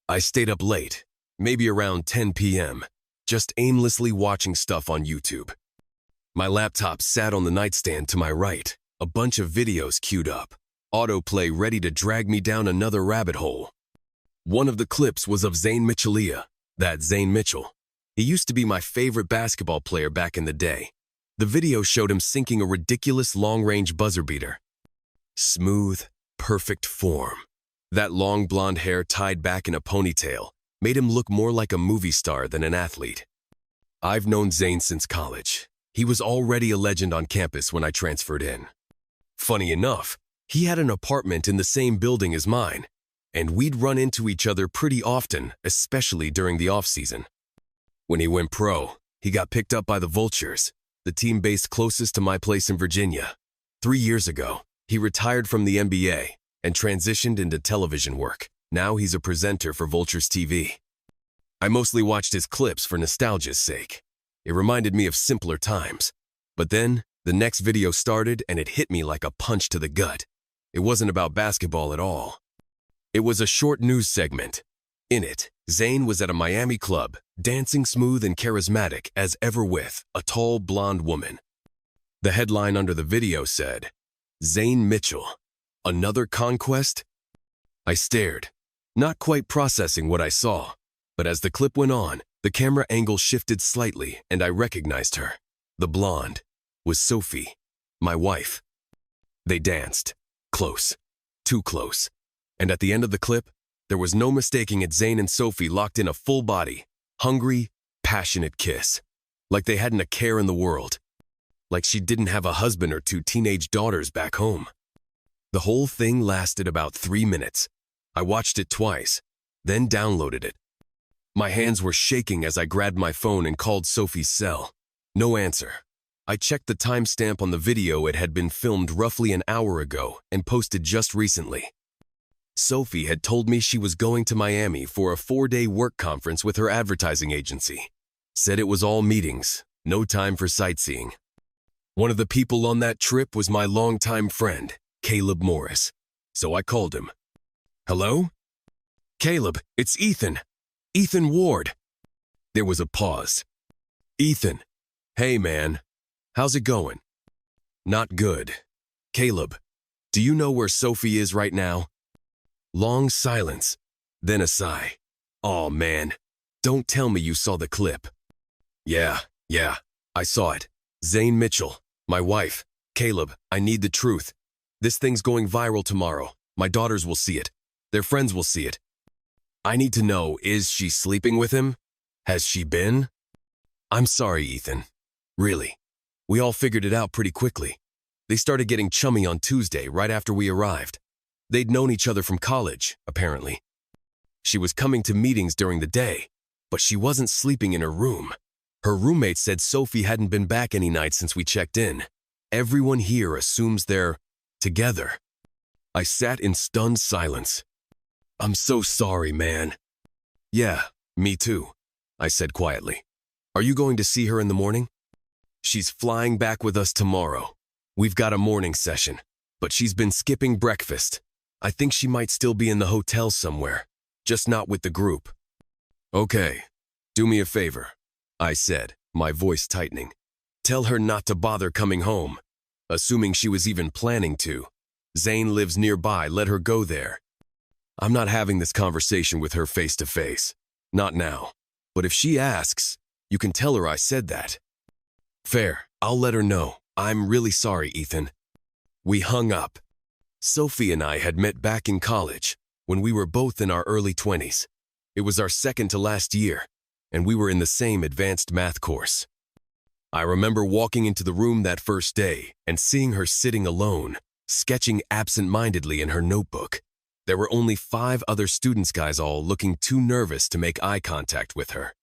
I stayed up late, maybe around 10 p.m., just aimlessly watching stuff on YouTube. My laptop sat on the nightstand to my right, a bunch of videos queued up, autoplay ready to drag me down another rabbit hole. One of the clips was of Zayn Mitchell. That Zayn Mitchell. He used to be my favorite basketball player back in the day. The video showed him sinking a ridiculous long-range buzzer beater. Smooth, perfect form. That long blonde hair tied back in a ponytail made him look more like a movie star than an athlete. I've known Zayn since college. He was already a legend on campus when I transferred in. Funny enough, he had an apartment in the same building as mine, and we'd run into each other pretty often, especially during the off-season. When he went pro, he got picked up by the Vultures, the team based closest to my place in Virginia. 3 years ago, he retired from the NBA and transitioned into television work. Now he's a presenter for Vultures TV. I mostly watched his clips for nostalgia's sake. It reminded me of simpler times. But then, the next video started and it hit me like a punch to the gut. It wasn't about basketball at all. It was a short news segment. In it, Zayn was at a Miami club, dancing smooth and charismatic as ever with a tall blonde woman. The headline under the video said, "Zayn Mitchell, another conquest?" I stared, not quite processing what I saw, but as the clip went on, the camera angle shifted slightly and I recognized her. The blonde was Sophie, my wife. They danced, close, too close, and at the end of the clip, there was no mistaking it. Zayn and Sophie locked in a full-body, hungry, passionate kiss, like they hadn't a care in the world, like she didn't have a husband or 2 teenage daughters back home. The whole thing lasted about 3 minutes. I watched it twice, then downloaded it. My hands were shaking as I grabbed my phone and called Sophie's cell. No answer. I checked the timestamp on the video. It had been filmed roughly an hour ago and posted just recently. Sophie had told me she was going to Miami for a 4-day work conference with her advertising agency. Said it was all meetings, no time for sightseeing. One of the people on that trip was my longtime friend, Caleb Morris. So I called him. "Hello? Caleb, it's Ethan. Ethan Ward." There was a pause. "Ethan, hey man, how's it going?" "Not good." "Caleb, do you know where Sophie is right now?" Long silence, then a sigh. "Aw man, don't tell me you saw the clip." Yeah, I saw it. Zayn Mitchell, my wife. Caleb, I need the truth. This thing's going viral tomorrow. My daughters will see it. Their friends will see it. I need to know, is she sleeping with him? Has she been? I'm sorry, Ethan. Really. We all figured it out pretty quickly. They started getting chummy on Tuesday right after we arrived. They'd known each other from college, apparently. She was coming to meetings during the day, but she wasn't sleeping in her room. Her roommate said Sophie hadn't been back any night since we checked in. Everyone here assumes they're together. I sat in stunned silence. "I'm so sorry, man." "Yeah, me too," I said quietly. "Are you going to see her in the morning?" "She's flying back with us tomorrow. We've got a morning session, but she's been skipping breakfast. I think she might still be in the hotel somewhere, just not with the group." "Okay, do me a favor," I said, my voice tightening. "Tell her not to bother coming home." Assuming she was even planning to. Zayn lives nearby, let her go there. I'm not having this conversation with her face to face. Not now. But if she asks, you can tell her I said that. "Fair, I'll let her know. I'm really sorry, Ethan." We hung up. Sophie and I had met back in college, when we were both in our early 20s. It was our second to last year, and we were in the same advanced math course. I remember walking into the room that first day and seeing her sitting alone, sketching absent-mindedly in her notebook. There were only 5 other students, guys, all looking too nervous to make eye contact with her.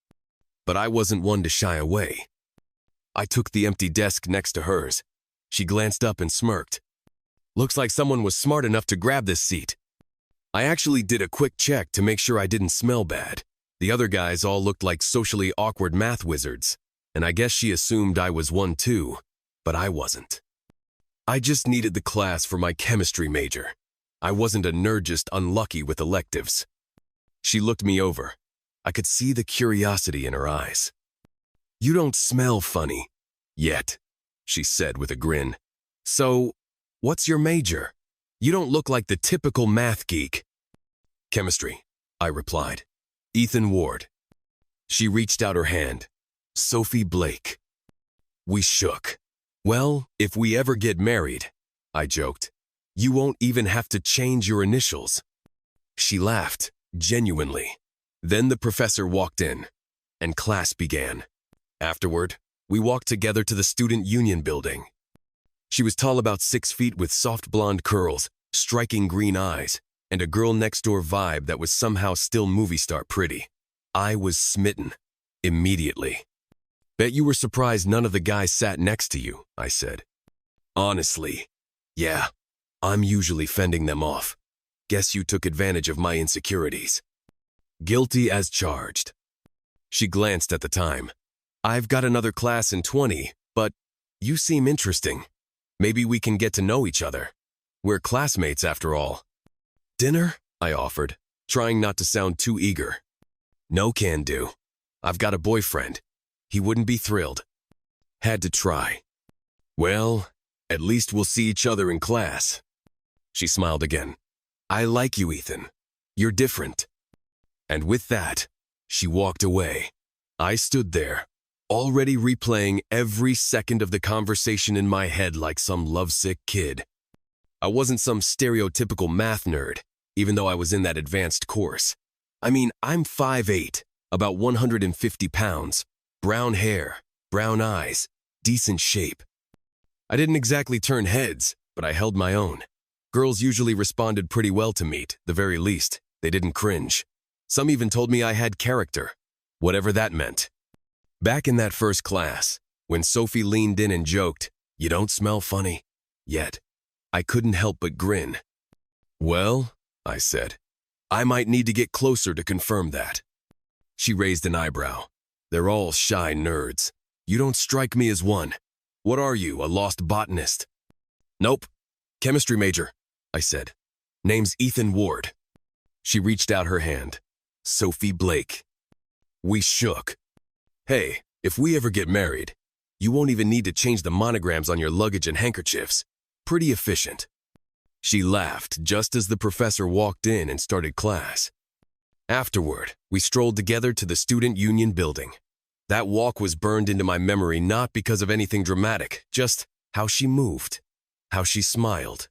But I wasn't one to shy away. I took the empty desk next to hers. She glanced up and smirked. "Looks like someone was smart enough to grab this seat." I actually did a quick check to make sure I didn't smell bad. The other guys all looked like socially awkward math wizards, and I guess she assumed I was one too, but I wasn't. I just needed the class for my chemistry major. I wasn't a nerd, just unlucky with electives. She looked me over. I could see the curiosity in her eyes. "You don't smell funny. Yet," she said with a grin. "So, what's your major? You don't look like the typical math geek." "Chemistry," I replied. "Ethan Ward." She reached out her hand. "Sophie Blake." We shook. "Well, if we ever get married," I joked, "you won't even have to change your initials." She laughed, genuinely. Then the professor walked in, and class began. Afterward, we walked together to the student union building. She was tall, about 6 feet, with soft blonde curls, striking green eyes, and a girl next door vibe that was somehow still movie star pretty. I was smitten, immediately. "Bet you were surprised none of the guys sat next to you," I said. "Honestly, yeah, I'm usually fending them off. Guess you took advantage of my insecurities." "Guilty as charged." She glanced at the time. "I've got another class in 20, but you seem interesting. Maybe we can get to know each other. We're classmates after all." "Dinner?" I offered, trying not to sound too eager. "No can do. I've got a boyfriend. He wouldn't be thrilled." Had to try. "Well, at least we'll see each other in class." She smiled again. "I like you, Ethan. You're different." And with that, she walked away. I stood there, already replaying every second of the conversation in my head like some lovesick kid. I wasn't some stereotypical math nerd, even though I was in that advanced course. I mean, I'm 5'8", about 150 pounds, brown hair, brown eyes, decent shape. I didn't exactly turn heads, but I held my own. Girls usually responded pretty well to meet, the very least. They didn't cringe. Some even told me I had character, whatever that meant. Back in that first class, when Sophie leaned in and joked, "You don't smell funny," yet, I couldn't help but grin. "Well," I said, "I might need to get closer to confirm that." She raised an eyebrow. "They're all shy nerds. You don't strike me as one. What are you, a lost botanist?" "Nope. Chemistry major," I said. "Name's Ethan Ward." She reached out her hand. "Sophie Blake." We shook. "Hey, if we ever get married, you won't even need to change the monograms on your luggage and handkerchiefs. Pretty efficient." She laughed just as the professor walked in and started class. Afterward, we strolled together to the student union building. That walk was burned into my memory not because of anything dramatic, just how she moved, how she smiled.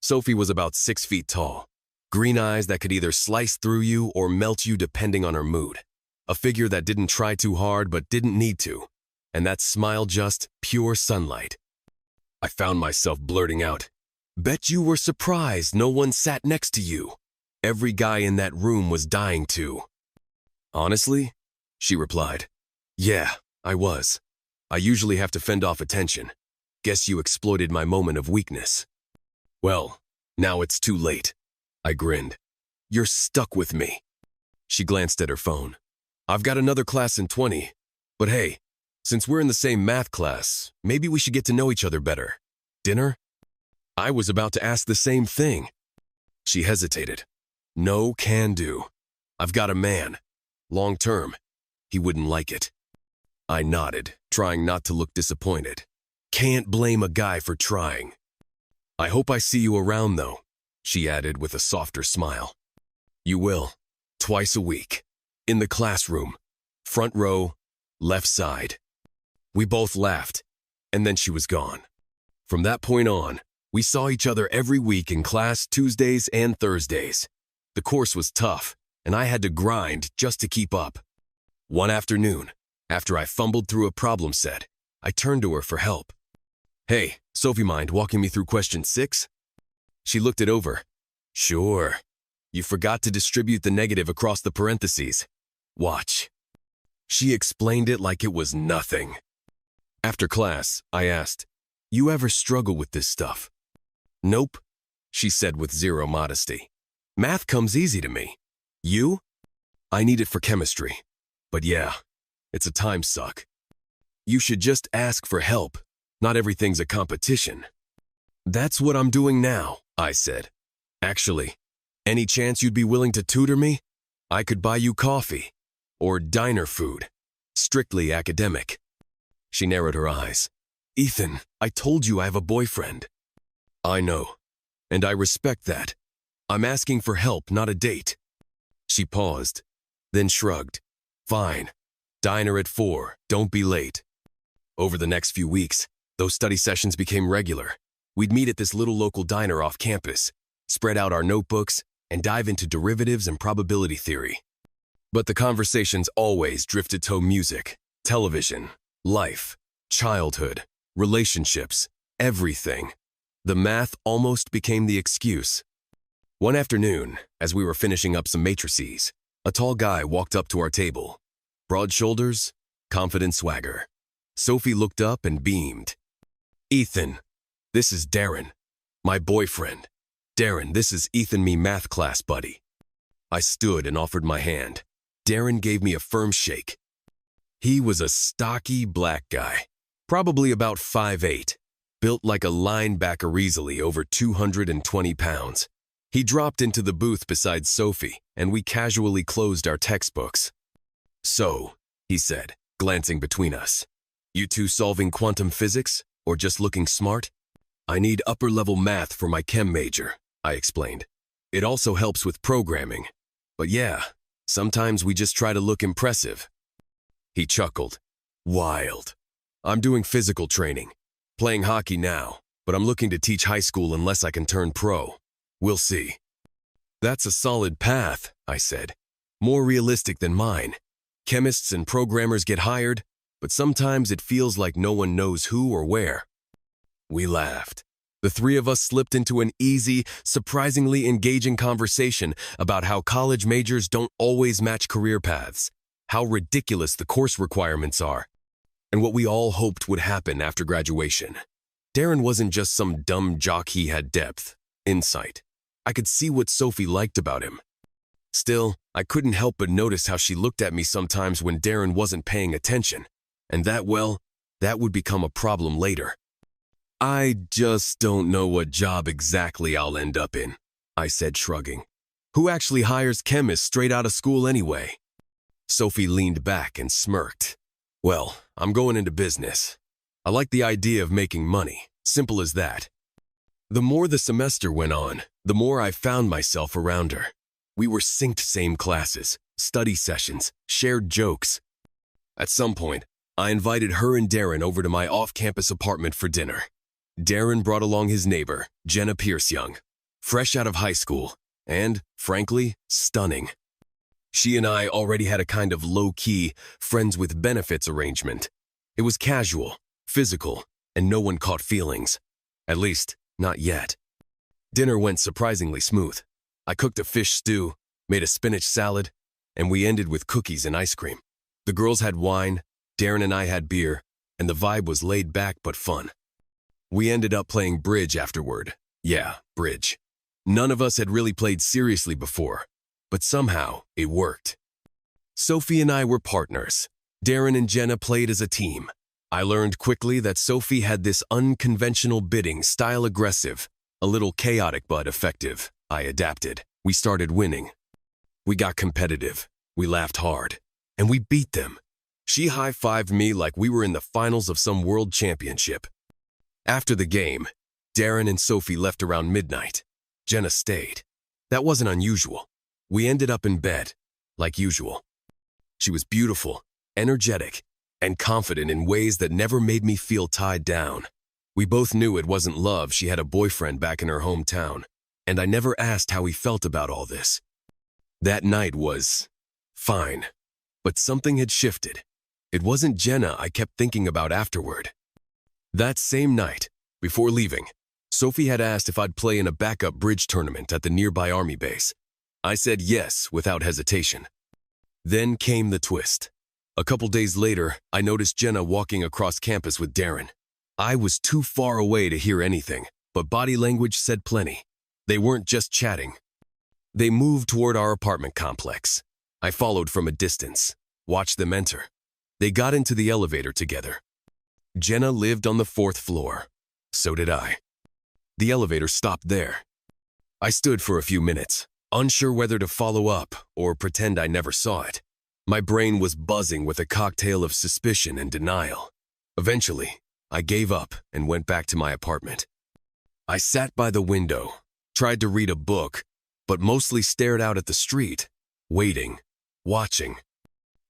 Sophie was about 6 feet tall, green eyes that could either slice through you or melt you depending on her mood. A figure that didn't try too hard but didn't need to, and that smile just pure sunlight. I found myself blurting out, "Bet you were surprised no one sat next to you. Every guy in that room was dying to." "Honestly," she replied, "yeah, I was. I usually have to fend off attention. Guess you exploited my moment of weakness." "Well, now it's too late." I grinned. "You're stuck with me." She glanced at her phone. "I've got another class in 20. But hey, since we're in the same math class, maybe we should get to know each other better. Dinner?" I was about to ask the same thing. She hesitated. "No can do. I've got a man. Long term. He wouldn't like it." I nodded, trying not to look disappointed. Can't blame a guy for trying. "I hope I see you around, though," she added with a softer smile. "You will. Twice a week. In the classroom. Front row, left side." We both laughed, and then she was gone. From that point on, we saw each other every week in class Tuesdays and Thursdays. The course was tough, and I had to grind just to keep up. One afternoon, after I fumbled through a problem set, I turned to her for help. "Hey, Sophie, mind walking me through question 6? She looked it over. "Sure. You forgot to distribute the negative across the parentheses. Watch." She explained it like it was nothing. After class, I asked, "You ever struggle with this stuff?" "Nope," she said with zero modesty. "Math comes easy to me. You?" "I need it for chemistry. But yeah, it's a time suck." "You should just ask for help. Not everything's a competition." "That's what I'm doing now," I said. "Actually, any chance you'd be willing to tutor me? I could buy you coffee. Or diner food. Strictly academic. She narrowed her eyes. Ethan, I told you I have a boyfriend. I know. And I respect that. I'm asking for help, not a date. She paused, then shrugged. Fine. Diner at 4. Don't be late. Over the next few weeks, those study sessions became regular. We'd meet at this little local diner off campus, spread out our notebooks, and dive into derivatives and probability theory. But the conversations always drifted to music, television, life, childhood, relationships, everything. The math almost became the excuse. One afternoon, as we were finishing up some matrices, a tall guy walked up to our table. Broad shoulders, confident swagger. Sophie looked up and beamed. Ethan, this is Darren, my boyfriend. Darren, this is Ethan, me math class buddy. I stood and offered my hand. Darren gave me a firm shake. He was a stocky black guy, probably about 5'8", built like a linebacker, easily over 220 pounds. He dropped into the booth beside Sophie, and we casually closed our textbooks. So, he said, glancing between us, you two solving quantum physics, or just looking smart? I need upper-level math for my chem major, I explained. It also helps with programming. But yeah, sometimes we just try to look impressive. He chuckled. Wild. I'm doing physical training, playing hockey now, but I'm looking to teach high school unless I can turn pro. We'll see. That's a solid path, I said. More realistic than mine. Chemists and programmers get hired, but sometimes it feels like no one knows who or where. We laughed. The three of us slipped into an easy, surprisingly engaging conversation about how college majors don't always match career paths, how ridiculous the course requirements are, and what we all hoped would happen after graduation. Darren wasn't just some dumb jock, he had depth, insight. I could see what Sophie liked about him. Still, I couldn't help but notice how she looked at me sometimes when Darren wasn't paying attention, and that would become a problem later. I just don't know what job exactly I'll end up in, I said, shrugging. Who actually hires chemists straight out of school anyway? Sophie leaned back and smirked. Well, I'm going into business. I like the idea of making money, simple as that. The more the semester went on, the more I found myself around her. We were synced, same classes, study sessions, shared jokes. At some point, I invited her and Darren over to my off-campus apartment for dinner. Darren brought along his neighbor, Jenna Pierce-Young, fresh out of high school, and, frankly, stunning. She and I already had a kind of low-key, friends with benefits arrangement. It was casual, physical, and no one caught feelings. At least, not yet. Dinner went surprisingly smooth. I cooked a fish stew, made a spinach salad, and we ended with cookies and ice cream. The girls had wine, Darren and I had beer, and the vibe was laid back but fun. We ended up playing bridge afterward. Yeah, bridge. None of us had really played seriously before, but somehow it worked. Sophie and I were partners. Darren and Jenna played as a team. I learned quickly that Sophie had this unconventional bidding style, aggressive, a little chaotic but effective. I adapted. We started winning. We got competitive. We laughed hard. And we beat them. She high-fived me like we were in the finals of some world championship. After the game, Darren and Sophie left around midnight. Jenna stayed. That wasn't unusual. We ended up in bed, like usual. She was beautiful, energetic, and confident in ways that never made me feel tied down. We both knew it wasn't love. She had a boyfriend back in her hometown, and I never asked how he felt about all this. That night was fine, but something had shifted. It wasn't Jenna I kept thinking about afterward. That same night, before leaving, Sophie had asked if I'd play in a backup bridge tournament at the nearby army base. I said yes without hesitation. Then came the twist. A couple days later, I noticed Jenna walking across campus with Darren. I was too far away to hear anything, but body language said plenty. They weren't just chatting. They moved toward our apartment complex. I followed from a distance, watched them enter. They got into the elevator together. Jenna lived on the 4th floor. So did I. The elevator stopped there. I stood for a few minutes, unsure whether to follow up or pretend I never saw it. My brain was buzzing with a cocktail of suspicion and denial. Eventually, I gave up and went back to my apartment. I sat by the window, tried to read a book, but mostly stared out at the street, waiting, watching.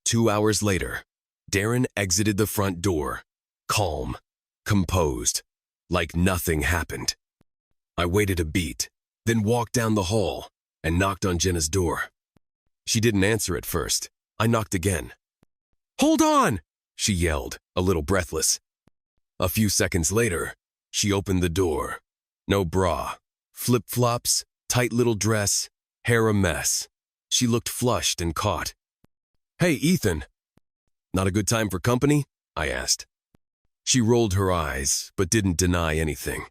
2 hours later, Darren exited the front door, calm, composed, like nothing happened. I waited a beat, then walked down the hall and knocked on Jenna's door. She didn't answer at first. I knocked again. "Hold on!" she yelled, a little breathless. A few seconds later, she opened the door. No bra, flip-flops, tight little dress, hair a mess. She looked flushed and caught. "Hey, Ethan. Not a good time for company?" I asked. She rolled her eyes, but didn't deny anything.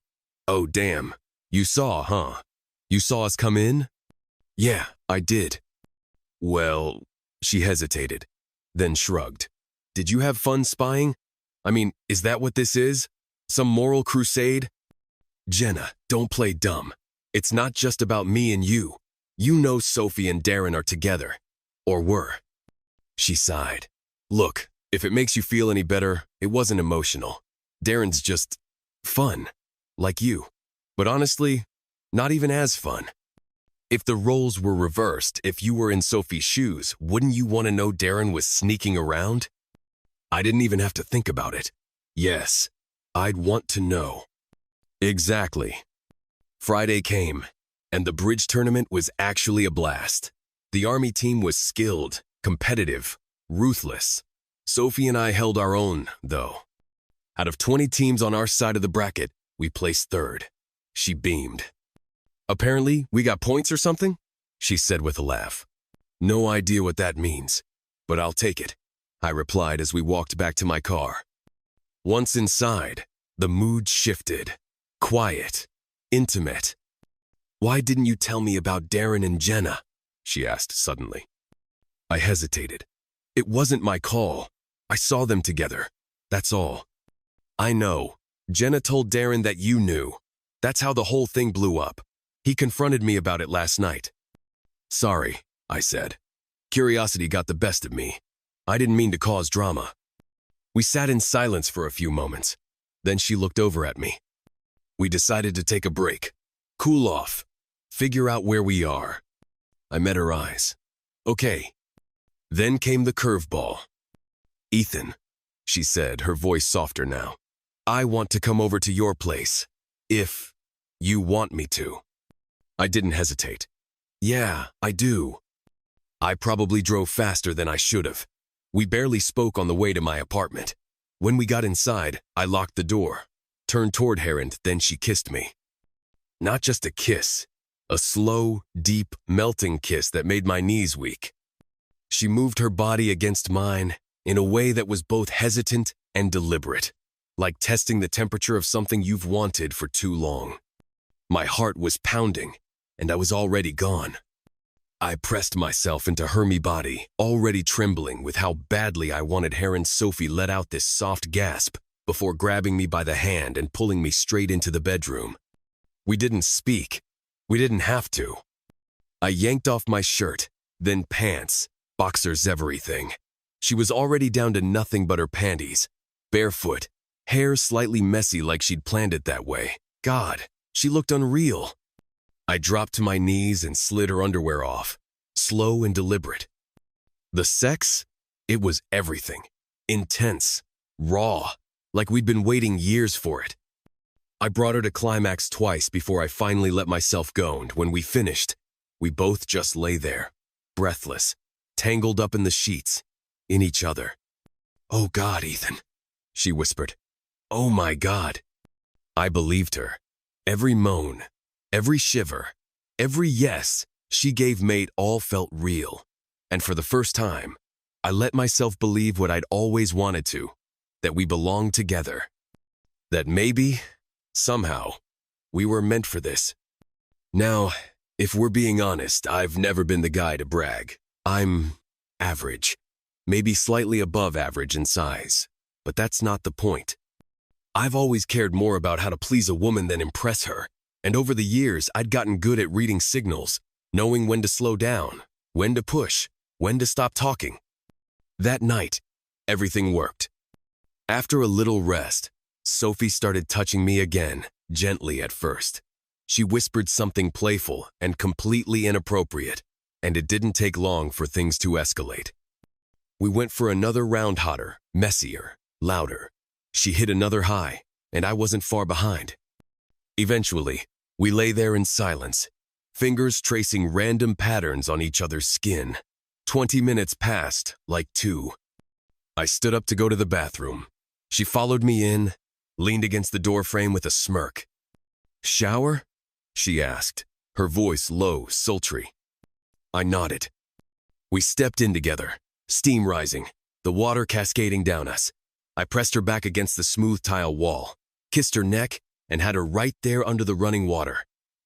"Oh, damn. You saw, huh? You saw us come in?" "Yeah, I did." "Well," she hesitated, then shrugged. "Did you have fun spying? I mean, is that what this is? Some moral crusade?" "Jenna, don't play dumb. It's not just about me and you. You know Sophie and Darren are together. Or were." She sighed. "Look, if it makes you feel any better, it wasn't emotional. Darren's just fun, like you. But honestly, not even as fun. If the roles were reversed, if you were in Sophie's shoes, wouldn't you want to know Darren was sneaking around?" I didn't even have to think about it. Yes, I'd want to know. Exactly. Friday came, and the bridge tournament was actually a blast. The Army team was skilled, competitive, ruthless. Sophie and I held our own, though. Out of 20 teams on our side of the bracket, we placed third. She beamed. "Apparently, we got points or something?" she said with a laugh. "No idea what that means, but I'll take it," I replied as we walked back to my car. Once inside, the mood shifted. Quiet, intimate. "Why didn't you tell me about Darren and Jenna?" she asked suddenly. I hesitated. "It wasn't my call. I saw them together. That's all." "I know. Jenna told Darren that you knew. That's how the whole thing blew up. He confronted me about it last night." "Sorry," I said. "Curiosity got the best of me. I didn't mean to cause drama." We sat in silence for a few moments. Then she looked over at me. We decided to take a break, cool off, figure out where we are. I met her eyes. "Okay." Then came the curveball. "Ethan," she said, her voice softer now, "I want to come over to your place, if you want me to." I didn't hesitate. "Yeah, I do." I probably drove faster than I should have. We barely spoke on the way to my apartment. When we got inside, I locked the door, turned toward her, and then she kissed me. Not just a kiss, a slow, deep, melting kiss that made my knees weak. She moved her body against mine in a way that was both hesitant and deliberate, like testing the temperature of something you've wanted for too long. My heart was pounding, and I was already gone. I pressed myself into her body, already trembling with how badly I wanted her, and Sophie let out this soft gasp before grabbing me by the hand and pulling me straight into the bedroom. We didn't speak. We didn't have to. I yanked off my shirt, then pants, boxers, everything. She was already down to nothing but her panties, barefoot, hair slightly messy like she'd planned it that way. God, she looked unreal. I dropped to my knees and slid her underwear off, slow and deliberate. The sex? It was everything. Intense, raw, like we'd been waiting years for it. I brought her to climax twice before I finally let myself go, and when we finished, we both just lay there, breathless, tangled up in the sheets, in each other. "Oh God, Ethan," she whispered. "Oh my God." I believed her. Every moan, every shiver, every yes she gave mate all felt real. And for the first time, I let myself believe what I'd always wanted to, that we belonged together. That maybe, somehow, we were meant for this. Now, if we're being honest, I've never been the guy to brag. I'm average, maybe slightly above average in size, but that's not the point. I've always cared more about how to please a woman than impress her, and over the years, I'd gotten good at reading signals, knowing when to slow down, when to push, when to stop talking. That night, everything worked. After a little rest, Sophie started touching me again, gently at first. She whispered something playful and completely inappropriate, and it didn't take long for things to escalate. We went for another round hotter, messier, louder. She hit another high, and I wasn't far behind. Eventually, we lay there in silence, fingers tracing random patterns on each other's skin. 20 minutes passed like 2. I stood up to go to the bathroom. She followed me in, leaned against the doorframe with a smirk. "Shower?" she asked, her voice low, sultry. I nodded. We stepped in together, steam rising, the water cascading down us. I pressed her back against the smooth tile wall, kissed her neck, and had her right there under the running water.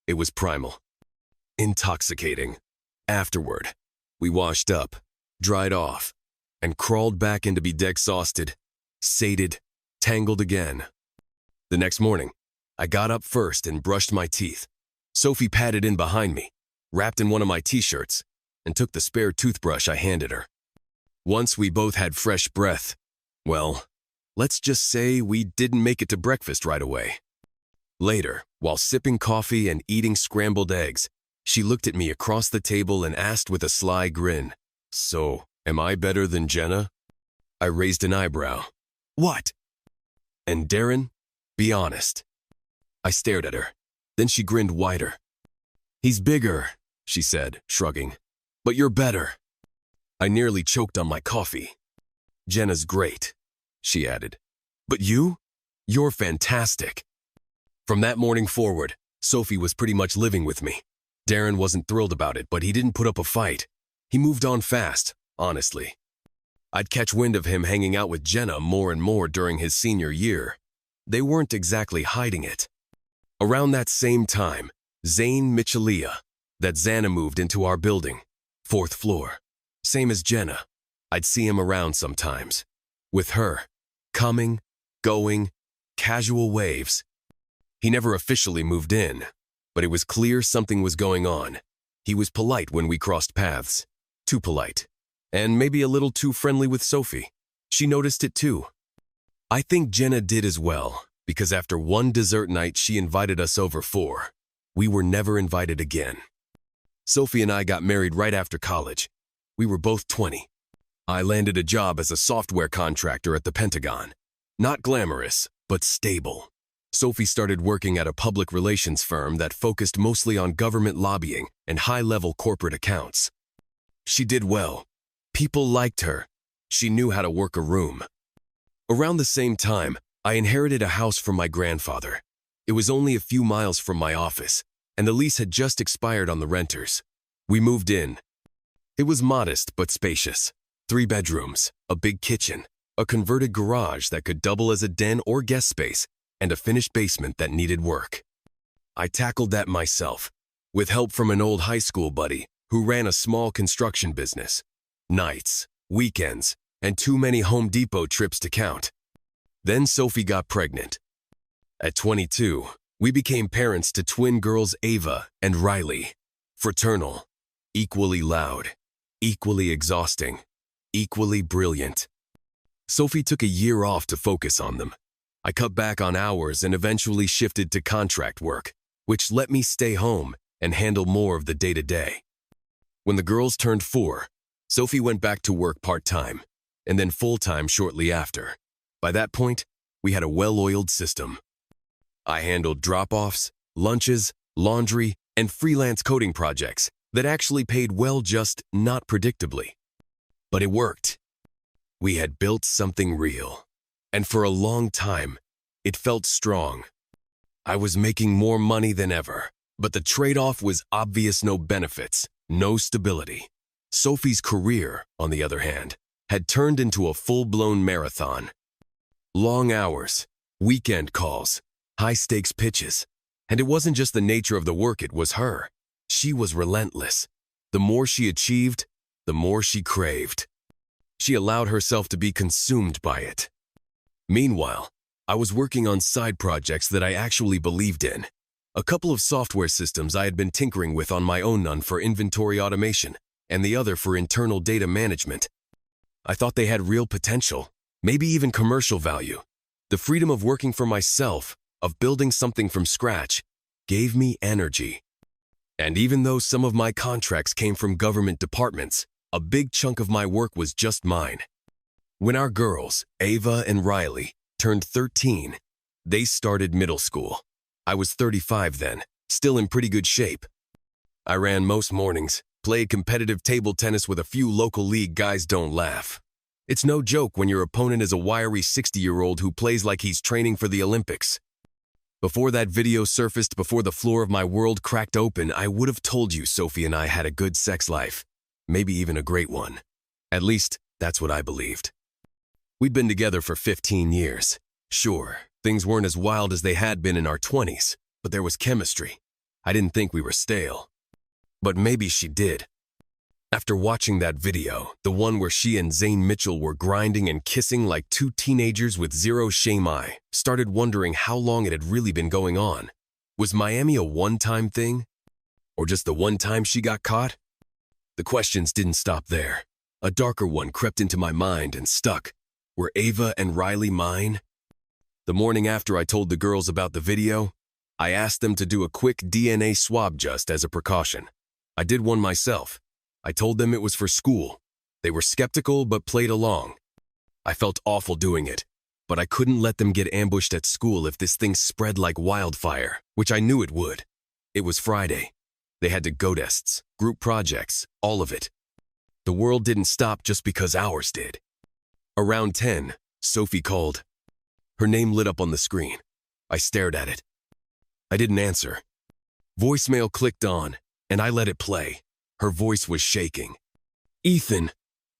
It was primal. Intoxicating. Afterward, we washed up, dried off, and crawled back in to be exhausted, sated, tangled again. The next morning, I got up first and brushed my teeth. Sophie padded in behind me, wrapped in one of my t-shirts, and took the spare toothbrush I handed her. Once we both had fresh breath, well, let's just say we didn't make it to breakfast right away. Later, while sipping coffee and eating scrambled eggs, she looked at me across the table and asked with a sly grin, "So, am I better than Jenna?" I raised an eyebrow. "What?" "And Darren? Be honest." I stared at her. Then she grinned wider. "He's bigger," she said, shrugging. "But you're better." I nearly choked on my coffee. "Jenna's great," she added. "But you? You're fantastic." From that morning forward, Sophie was pretty much living with me. Darren wasn't thrilled about it, but he didn't put up a fight. He moved on fast, honestly. I'd catch wind of him hanging out with Jenna more and more during his senior year. They weren't exactly hiding it. Around that same time, Zane Michelia, that Xana moved into our building, 4th floor. Same as Jenna. I'd see him around sometimes. With her, coming, going, casual waves. He never officially moved in, but it was clear something was going on. He was polite when we crossed paths. Too polite. And maybe a little too friendly with Sophie. She noticed it too. I think Jenna did as well, because after one dessert night she invited us over for. We were never invited again. Sophie and I got married right after college. We were both 20. I landed a job as a software contractor at the Pentagon. Not glamorous, but stable. Sophie started working at a public relations firm that focused mostly on government lobbying and high-level corporate accounts. She did well. People liked her. She knew how to work a room. Around the same time, I inherited a house from my grandfather. It was only a few miles from my office, and the lease had just expired on the renters. We moved in. It was modest but spacious. 3 bedrooms, a big kitchen, a converted garage that could double as a den or guest space, and a finished basement that needed work. I tackled that myself, with help from an old high school buddy who ran a small construction business. Nights, weekends, and too many Home Depot trips to count. Then Sophie got pregnant. At 22, we became parents to twin girls Ava and Riley. Fraternal, equally loud, equally exhausting, equally brilliant. Sophie took a year off to focus on them. I cut back on hours and eventually shifted to contract work, which let me stay home and handle more of the day-to-day. When the girls turned 4, Sophie went back to work part-time, and then full-time shortly after. By that point, we had a well-oiled system. I handled drop-offs, lunches, laundry, and freelance coding projects that actually paid well, just not predictably. But it worked. We had built something real. And for a long time, it felt strong. I was making more money than ever, but the trade-off was obvious: no benefits, no stability. Sophie's career, on the other hand, had turned into a full-blown marathon. Long hours, weekend calls, high-stakes pitches. And it wasn't just the nature of the work, it was her. She was relentless. The more she achieved, the more she craved. She allowed herself to be consumed by it. Meanwhile, I was working on side projects that I actually believed in. A couple of software systems I had been tinkering with on my own, none for inventory automation, and the other for internal data management. I thought they had real potential, maybe even commercial value. The freedom of working for myself, of building something from scratch, gave me energy. And even though some of my contracts came from government departments, a big chunk of my work was just mine. When our girls, Ava and Riley, turned 13, they started middle school. I was 35 then, still in pretty good shape. I ran most mornings, played competitive table tennis with a few local league guys. Don't laugh. It's no joke when your opponent is a wiry 60-year-old who plays like he's training for the Olympics. Before that video surfaced, before the floor of my world cracked open, I would have told you Sophie and I had a good sex life, maybe even a great one. At least, that's what I believed. We'd been together for 15 years. Sure, things weren't as wild as they had been in our 20s, but there was chemistry. I didn't think we were stale. But maybe she did. After watching that video, the one where she and Zane Mitchell were grinding and kissing like two teenagers with zero shame, I started wondering how long it had really been going on. Was Miami a one-time thing? Or just the one time she got caught? The questions didn't stop there. A darker one crept into my mind and stuck. Were Ava and Riley mine? The morning after I told the girls about the video, I asked them to do a quick DNA swab just as a precaution. I did one myself. I told them it was for school. They were skeptical but played along. I felt awful doing it, but I couldn't let them get ambushed at school if this thing spread like wildfire, which I knew it would. It was Friday. They had to go tests, group projects, all of it. The world didn't stop just because ours did. Around 10, Sophie called. Her name lit up on the screen. I stared at it. I didn't answer. Voicemail clicked on, and I let it play. Her voice was shaking. Ethan,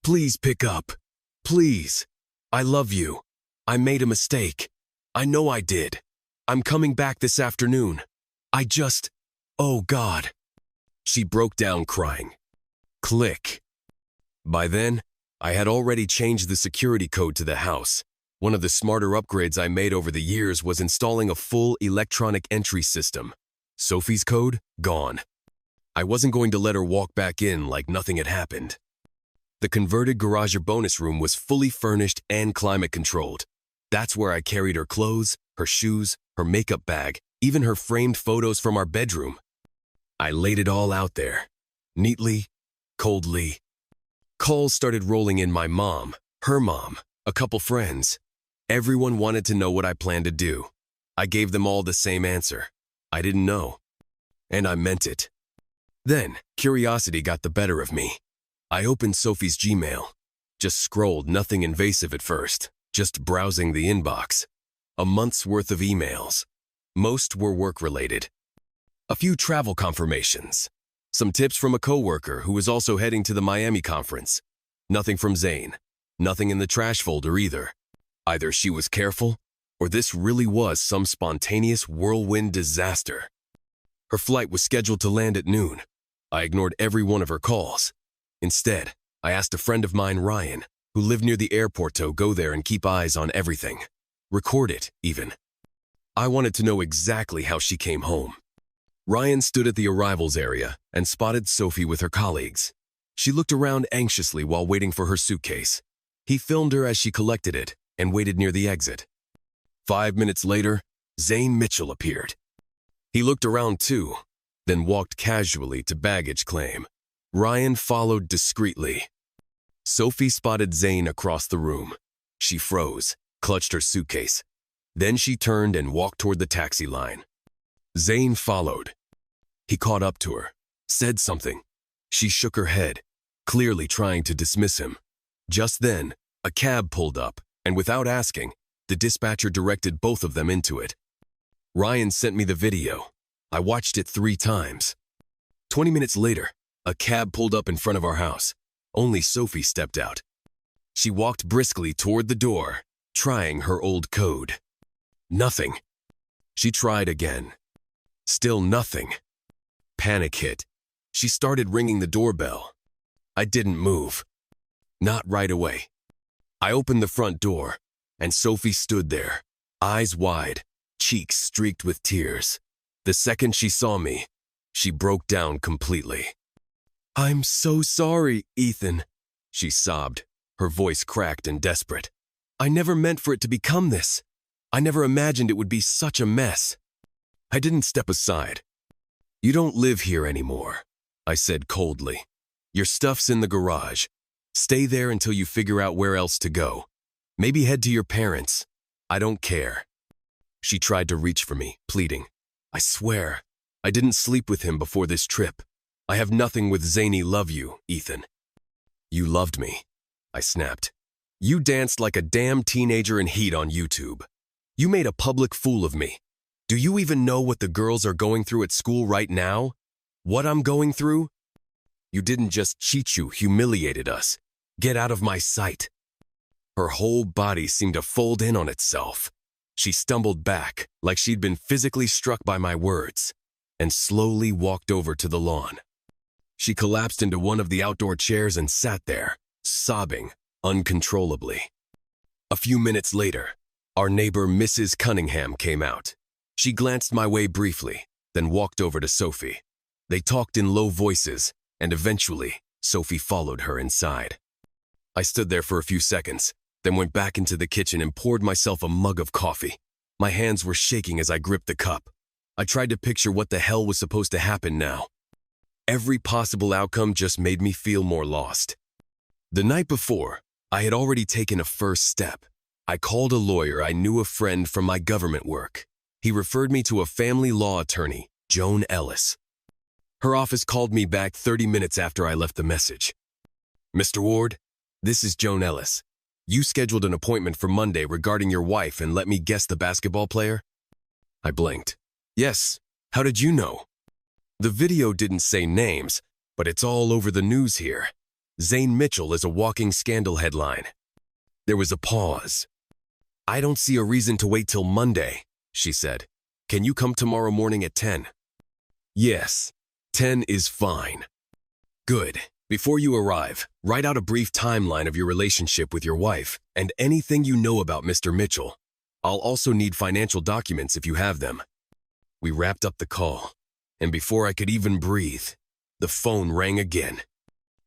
please pick up. Please. I love you. I made a mistake. I know I did. I'm coming back this afternoon. Oh God. She broke down crying. Click. By then, I had already changed the security code to the house. One of the smarter upgrades I made over the years was installing a full electronic entry system. Sophie's code, gone. I wasn't going to let her walk back in like nothing had happened. The converted garage or bonus room was fully furnished and climate-controlled. That's where I carried her clothes, her shoes, her makeup bag, even her framed photos from our bedroom. I laid it all out there, neatly, coldly. Calls started rolling in. My mom, her mom, a couple friends. Everyone wanted to know what I planned to do. I gave them all the same answer. I didn't know. And I meant it. Then, curiosity got the better of me. I opened Sophie's Gmail. Just scrolled, nothing invasive at first, just browsing the inbox. A month's worth of emails. Most were work-related. A few travel confirmations. Some tips from a coworker who was also heading to the Miami conference. Nothing from Zane. Nothing in the trash folder either. Either she was careful, or this really was some spontaneous whirlwind disaster. Her flight was scheduled to land at noon. I ignored every one of her calls. Instead, I asked a friend of mine, Ryan, who lived near the airport, to go there and keep eyes on everything. Record it, even. I wanted to know exactly how she came home. Ryan stood at the arrivals area and spotted Sophie with her colleagues. She looked around anxiously while waiting for her suitcase. He filmed her as she collected it and waited near the exit. 5 minutes later, Zane Mitchell appeared. He looked around too, then walked casually to baggage claim. Ryan followed discreetly. Sophie spotted Zane across the room. She froze, clutched her suitcase. Then she turned and walked toward the taxi line. Zane followed. He caught up to her, said something. She shook her head, clearly trying to dismiss him. Just then, a cab pulled up, and without asking, the dispatcher directed both of them into it. Ryan sent me the video. I watched it 3 times. 20 minutes later, a cab pulled up in front of our house. Only Sophie stepped out. She walked briskly toward the door, trying her old code. Nothing. She tried again. Still nothing. Panic hit. She started ringing the doorbell. I didn't move. Not right away. I opened the front door, and Sophie stood there, eyes wide, cheeks streaked with tears. The second she saw me, she broke down completely. "I'm so sorry, Ethan," she sobbed, her voice cracked and desperate. "I never meant for it to become this. I never imagined it would be such a mess." I didn't step aside. "You don't live here anymore," I said coldly. "Your stuff's in the garage. Stay there until you figure out where else to go. Maybe head to your parents. I don't care." She tried to reach for me, pleading. "I swear, I didn't sleep with him before this trip. I have nothing with zany love you, Ethan." "You loved me," I snapped. "You danced like a damn teenager in heat on YouTube. You made a public fool of me. Do you even know what the girls are going through at school right now? What I'm going through? You didn't just cheat, you humiliated us. Get out of my sight." Her whole body seemed to fold in on itself. She stumbled back, like she'd been physically struck by my words, and slowly walked over to the lawn. She collapsed into one of the outdoor chairs and sat there, sobbing uncontrollably. A few minutes later, our neighbor Mrs. Cunningham came out. She glanced my way briefly, then walked over to Sophie. They talked in low voices, and eventually, Sophie followed her inside. I stood there for a few seconds, then went back into the kitchen and poured myself a mug of coffee. My hands were shaking as I gripped the cup. I tried to picture what the hell was supposed to happen now. Every possible outcome just made me feel more lost. The night before, I had already taken a first step. I called a lawyer I knew a friend from my government work. He referred me to a family law attorney, Joan Ellis. Her office called me back 30 minutes after I left the message. "Mr. Ward, this is Joan Ellis. You scheduled an appointment for Monday regarding your wife and let me guess the basketball player?" I blinked. "Yes, how did you know?" "The video didn't say names, but it's all over the news here. Zane Mitchell is a walking scandal headline." There was a pause. "I don't see a reason to wait till Monday," she said. "Can you come tomorrow morning at 10? "Yes, 10 is fine." "Good. Before you arrive, write out a brief timeline of your relationship with your wife and anything you know about Mr. Mitchell. I'll also need financial documents if you have them." We wrapped up the call, and before I could even breathe, the phone rang again.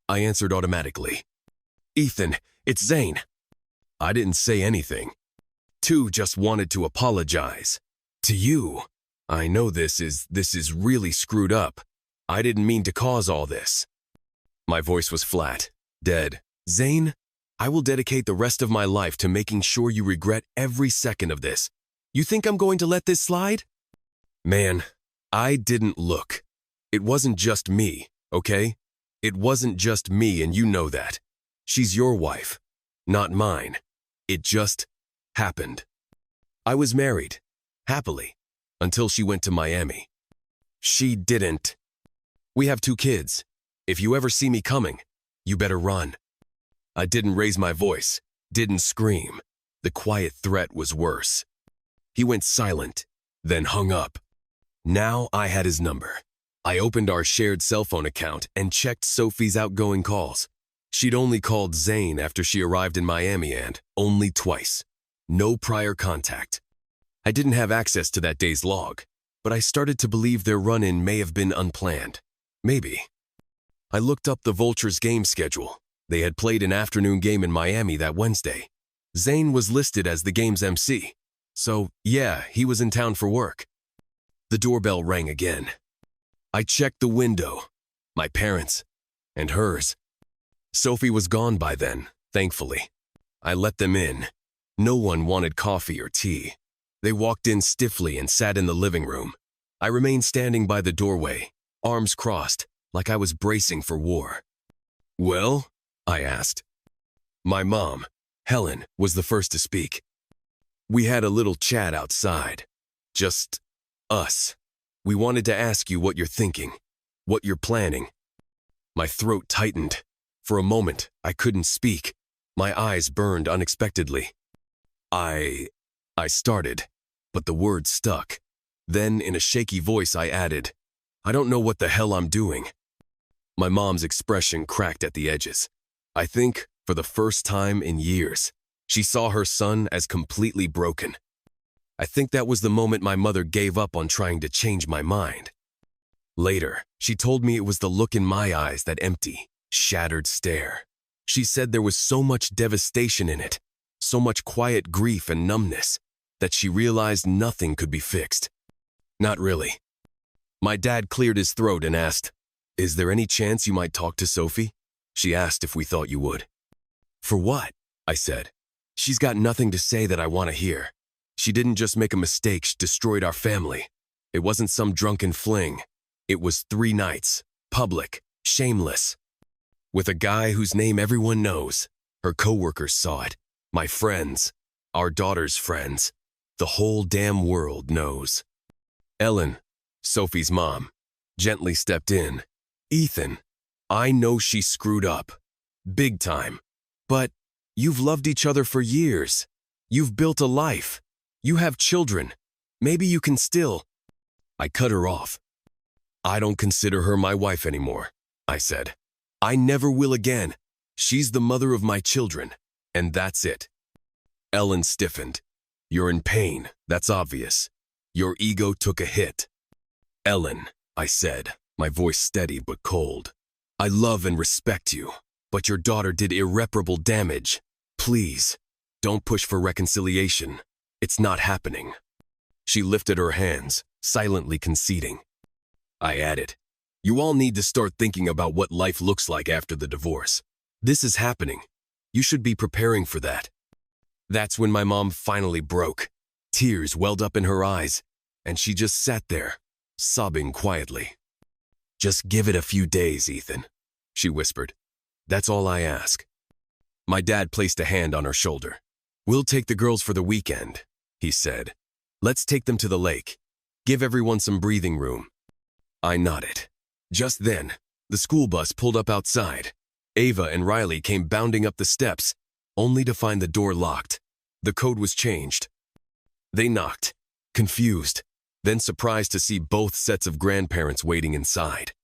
I answered automatically. "Ethan, it's Zane." I didn't say anything. Two just wanted to apologize. "To you. I know this is really screwed up. I didn't mean to cause all this." My voice was flat, dead. "Zane, I will dedicate the rest of my life to making sure you regret every second of this. You think I'm going to let this slide?" "Man, I didn't look. It wasn't just me, okay? It wasn't just me, and you know that. She's your wife, not mine. It just happened. I was married, happily, until she went to Miami. She didn't. We have 2 kids. If you ever see me coming, you better run." I didn't raise my voice, didn't scream. The quiet threat was worse. He went silent, then hung up. Now I had his number. I opened our shared cell phone account and checked Sophie's outgoing calls. She'd only called Zane after she arrived in Miami and only twice. No prior contact. I didn't have access to that day's log, but I started to believe their run-in may have been unplanned. Maybe. I looked up the Vultures game schedule. They had played an afternoon game in Miami that Wednesday. Zane was listed as the game's MC. So, yeah, he was in town for work. The doorbell rang again. I checked the window. My parents. And hers. Sophie was gone by then, thankfully. I let them in. No one wanted coffee or tea. They walked in stiffly and sat in the living room. I remained standing by the doorway, arms crossed, like I was bracing for war. "Well?" I asked. My mom, Helen, was the first to speak. "We had a little chat outside. Just us. We wanted to ask you what you're thinking, what you're planning." My throat tightened. For a moment, I couldn't speak. My eyes burned unexpectedly. I started, but the words stuck. Then, in a shaky voice, I added, "I don't know what the hell I'm doing." My mom's expression cracked at the edges. I think, for the first time in years, she saw her son as completely broken. I think that was the moment my mother gave up on trying to change my mind. Later, she told me it was the look in my eyes, that empty, shattered stare. She said there was so much devastation in it, so much quiet grief and numbness, that she realized nothing could be fixed. Not really. My dad cleared his throat and asked, "Is there any chance you might talk to Sophie?" She asked if we thought you would. "For what?" I said. "She's got nothing to say that I want to hear. She didn't just make a mistake, she destroyed our family. It wasn't some drunken fling. It was 3 nights, public, shameless. With a guy whose name everyone knows. Her coworkers saw it. My friends. Our daughter's friends. The whole damn world knows." Ellen, Sophie's mom, gently stepped in. "Ethan, I know she screwed up. Big time. But you've loved each other for years. You've built a life. You have children. Maybe you can still—" I cut her off. "I don't consider her my wife anymore," I said. "I never will again. She's the mother of my children, and that's it." Ellen stiffened. "You're in pain, that's obvious. Your ego took a hit." "Ellen," I said, my voice steady but cold, "I love and respect you, but your daughter did irreparable damage. Please, don't push for reconciliation. It's not happening." She lifted her hands, silently conceding. I added, "You all need to start thinking about what life looks like after the divorce. This is happening. You should be preparing for that." That's when my mom finally broke. Tears welled up in her eyes, and she just sat there, sobbing quietly. "Just give it a few days, Ethan," she whispered. "That's all I ask." My dad placed a hand on her shoulder. "We'll take the girls for the weekend," he said. "Let's take them to the lake. Give everyone some breathing room." I nodded. Just then, the school bus pulled up outside. Ava and Riley came bounding up the steps, only to find the door locked. The code was changed. They knocked, confused, then surprised to see both sets of grandparents waiting inside.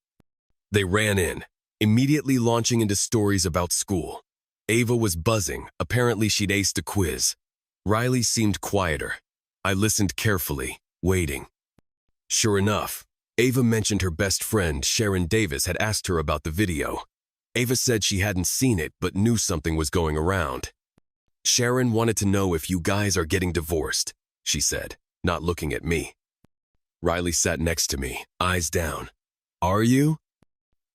They ran in, immediately launching into stories about school. Ava was buzzing, apparently she'd aced a quiz. Riley seemed quieter. I listened carefully, waiting. Sure enough, Ava mentioned her best friend, Sharon Davis, had asked her about the video. Ava said she hadn't seen it but knew something was going around. "Sharon wanted to know if you guys are getting divorced," she said, not looking at me. Riley sat next to me, eyes down. "Are you?"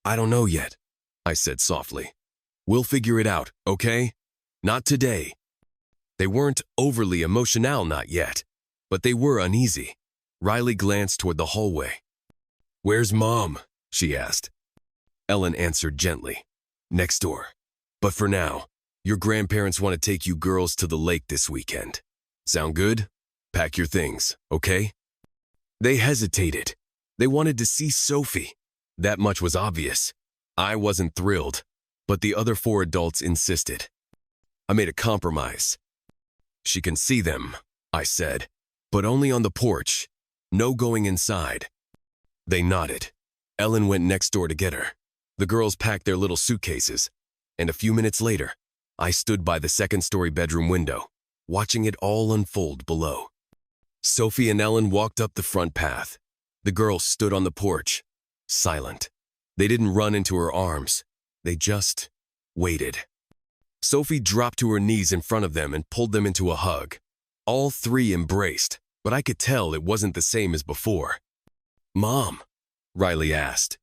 "I don't know yet," I said softly. "We'll figure it out, okay? Not today." They weren't overly emotional, not yet, but they were uneasy. Riley glanced toward the hallway. "Where's Mom?" she asked. Ellen answered gently. "Next door. But for now, your grandparents want to take you girls to the lake this weekend. Sound good? Pack your things, okay?" They hesitated. They wanted to see Sophie. That much was obvious. I wasn't thrilled, but the other 4 adults insisted. I made a compromise. "She can see them," I said, "but only on the porch. No going inside." They nodded. Ellen went next door to get her. The girls packed their little suitcases, and a few minutes later, I stood by the second-story bedroom window, watching it all unfold below. Sophie and Ellen walked up the front path. The girls stood on the porch, silent. They didn't run into her arms. They just waited. Sophie dropped to her knees in front of them and pulled them into a hug. All 3 embraced, but I could tell it wasn't the same as before. "Mom," Riley asked,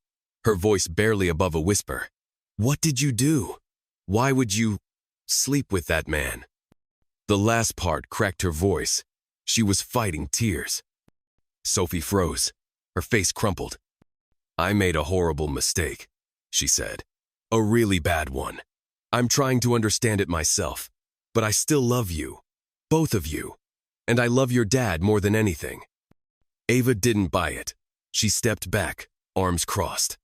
her voice barely above a whisper, "what did you do? Why would you sleep with that man?" The last part cracked her voice. She was fighting tears. Sophie froze. Her face crumpled. "I made a horrible mistake," she said. "A really bad one. I'm trying to understand it myself, but I still love you, both of you, and I love your dad more than anything." Ava didn't buy it. She stepped back, arms crossed.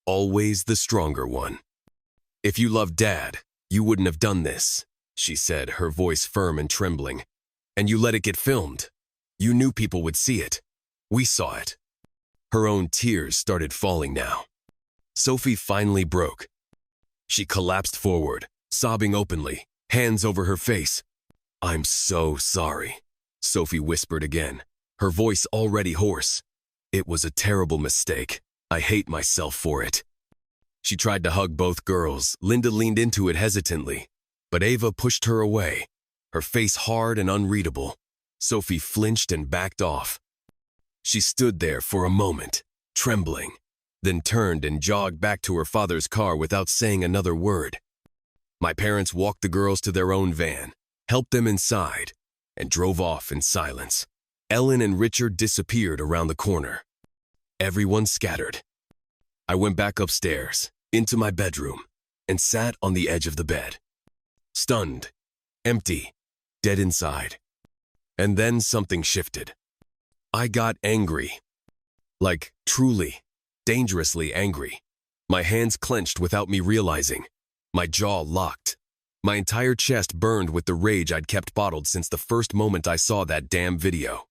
Always the stronger one. "If you loved Dad, you wouldn't have done this," she said, her voice firm and trembling. "And you let it get filmed. You knew people would see it. We saw it." Her own tears started falling now. Sophie finally broke. She collapsed forward, sobbing openly, hands over her face. "I'm so sorry," Sophie whispered again, her voice already hoarse. It was a terrible mistake. I hate myself for it. She tried to hug both girls. Linda leaned into it hesitantly, but Ava pushed her away, her face hard and unreadable. Sophie flinched and backed off. She stood there for a moment, trembling, then turned and jogged back to her father's car without saying another word. My parents walked the girls to their own van, helped them inside, and drove off in silence. Ellen and Richard disappeared around the corner. Everyone scattered. I went back upstairs, into my bedroom, and sat on the edge of the bed. Stunned, empty, dead inside. And then something shifted. I got angry. Like, truly, dangerously angry. My hands clenched without me realizing. My jaw locked. My entire chest burned with the rage I'd kept bottled since the first moment I saw that damn video.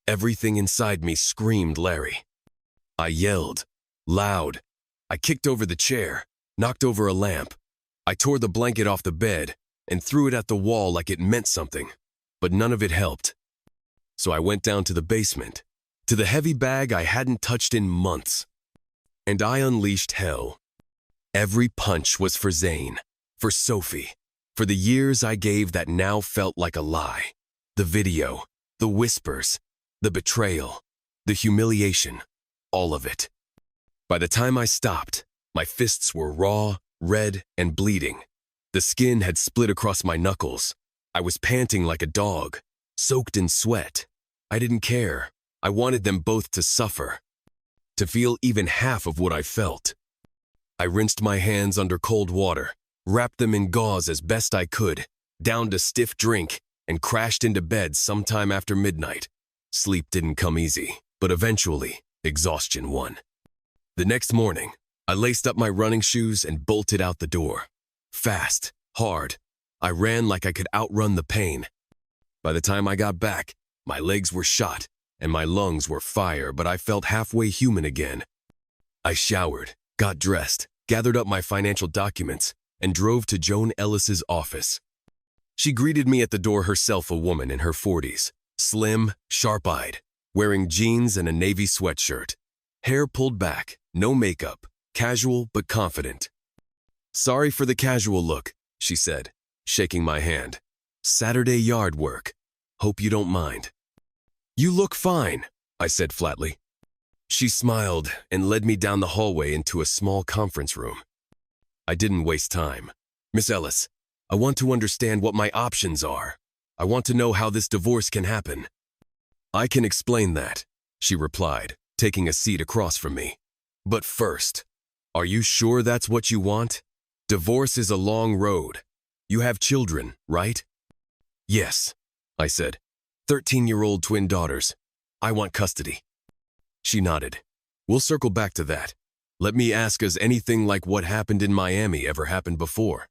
Everything inside me screamed Larry. I yelled, loud. I kicked over the chair, knocked over a lamp. I tore the blanket off the bed and threw it at the wall like it meant something, but none of it helped. So I went down to the basement, to the heavy bag I hadn't touched in months. And I unleashed hell. Every punch was for Zane, for Sophie, for the years I gave that now felt like a lie. The video, the whispers, the betrayal, the humiliation, all of it. By the time I stopped, my fists were raw, red, and bleeding. The skin had split across my knuckles. I was panting like a dog, soaked in sweat. I didn't care. I wanted them both to suffer, to feel even half of what I felt. I rinsed my hands under cold water, wrapped them in gauze as best I could, downed a stiff drink, and crashed into bed sometime after midnight. Sleep didn't come easy, but eventually, exhaustion won. The next morning, I laced up my running shoes and bolted out the door. Fast, hard. I ran like I could outrun the pain. By the time I got back, my legs were shot and my lungs were fire, but I felt halfway human again. I showered, got dressed, gathered up my financial documents, and drove to Joan Ellis's office. She greeted me at the door, herself a woman in her 40s, slim, sharp-eyed, wearing jeans and a navy sweatshirt. Hair pulled back, no makeup, casual but confident. "Sorry for the casual look," she said, shaking my hand. "Saturday yard work. Hope you don't mind." "You look fine," I said flatly. She smiled and led me down the hallway into a small conference room. I didn't waste time. "Miss Ellis, I want to understand what my options are. I want to know how this divorce can happen." "I can explain that," she replied, taking a seat across from me. "But first, are you sure that's what you want? Divorce is a long road. You have children, right?" "Yes," I said. 13-year-old twin daughters. I want custody." She nodded. "We'll circle back to that. Let me ask, has anything like what happened in Miami ever happened before?"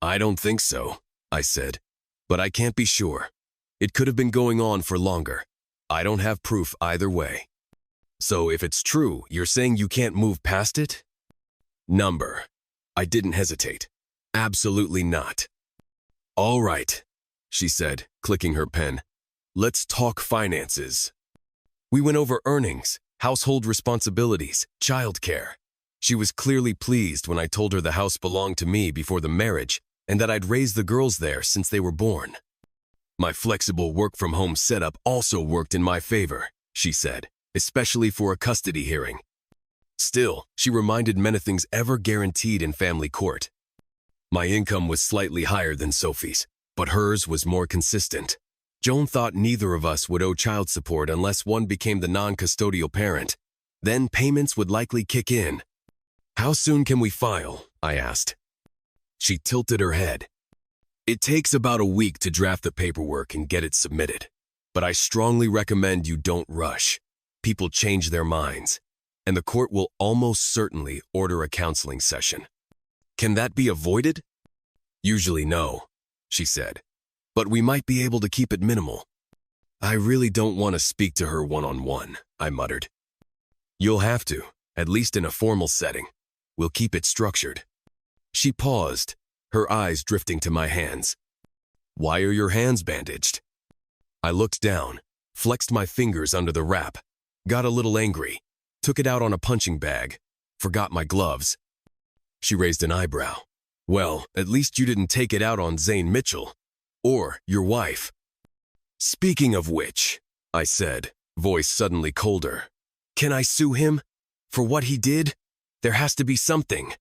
"I don't think so," I said, "but I can't be sure. It could have been going on for longer. I don't have proof either way." "So if it's true, you're saying you can't move past it?" "Number." I didn't hesitate. "Absolutely not." "All right," she said, clicking her pen. "Let's talk finances." We went over earnings, household responsibilities, childcare. She was clearly pleased when I told her the house belonged to me before the marriage and that I'd raised the girls there since they were born. My flexible work-from-home setup also worked in my favor, she said, especially for a custody hearing. Still, she reminded me nothing's ever guaranteed in family court. My income was slightly higher than Sophie's, but hers was more consistent. Joan thought neither of us would owe child support unless one became the non-custodial parent. Then payments would likely kick in. "How soon can we file?" I asked. She tilted her head. "It takes about a week to draft the paperwork and get it submitted, but I strongly recommend you don't rush. People change their minds, and the court will almost certainly order a counseling session." "Can that be avoided?" "Usually no," she said, "but we might be able to keep it minimal." "I really don't want to speak to her one-on-one," I muttered. "You'll have to, at least in a formal setting. We'll keep it structured." She paused, her eyes drifting to my hands. "Why are your hands bandaged?" I looked down, flexed my fingers under the wrap, got a little angry, took it out on a punching bag, forgot my gloves. She raised an eyebrow. Well, at least you didn't take it out on Zane Mitchell. Or your wife. Speaking of which, I said, voice suddenly colder. Can I sue him? For what he did? There has to be something.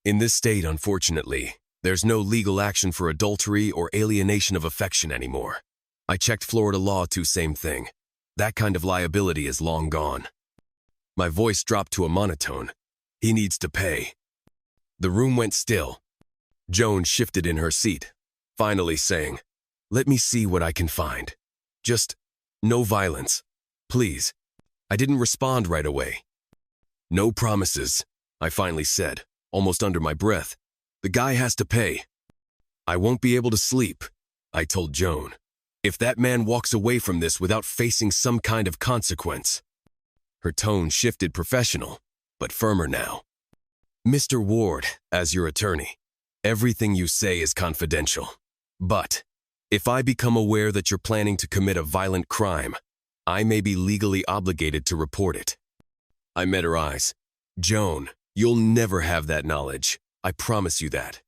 In this state, unfortunately, there's no legal action for adultery or alienation of affection anymore. I checked Florida law too, same thing. That kind of liability is long gone. My voice dropped to a monotone. He needs to pay. The room went still. Joan shifted in her seat, finally saying, let me see what I can find. Just no violence, please. I didn't respond right away. No promises, I finally said, almost under my breath. The guy has to pay. I won't be able to sleep, I told Joan, if that man walks away from this without facing some kind of consequence. Her tone shifted professional, but firmer now. Mr. Ward, as your attorney, everything you say is confidential. But if I become aware that you're planning to commit a violent crime, I may be legally obligated to report it. I met her eyes. Joan, you'll never have that knowledge. I promise you that.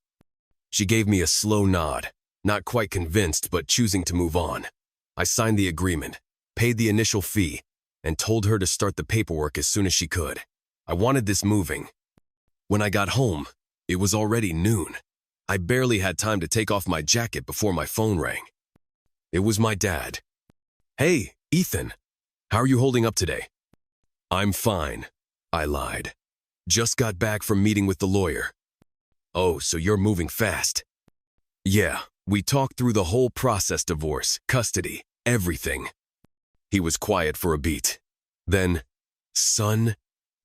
She gave me a slow nod, not quite convinced but choosing to move on. I signed the agreement, paid the initial fee, and told her to start the paperwork as soon as she could. I wanted this moving. When I got home, it was already noon. I barely had time to take off my jacket before my phone rang. It was my dad. Hey, Ethan, how are you holding up today? I'm fine, I lied. Just got back from meeting with the lawyer. Oh, so you're moving fast. Yeah, we talked through the whole process, divorce, custody, everything. He was quiet for a beat. Then, son,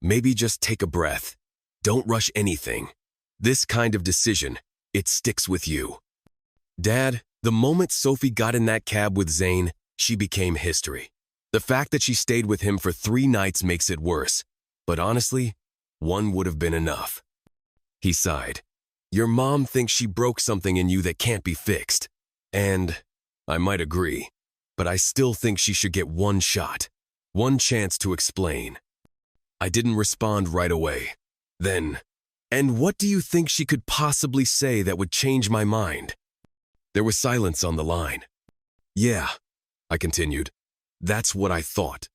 maybe just take a breath. Don't rush anything. This kind of decision, it sticks with you. Dad, the moment Sophie got in that cab with Zane, she became history. The fact that she stayed with him for 3 nights makes it worse. But honestly, 1 would have been enough. He sighed. Your mom thinks she broke something in you that can't be fixed. And I might agree, but I still think she should get 1 shot, 1 chance to explain. I didn't respond right away. Then, and what do you think she could possibly say that would change my mind? There was silence on the line. Yeah, I continued. That's what I thought.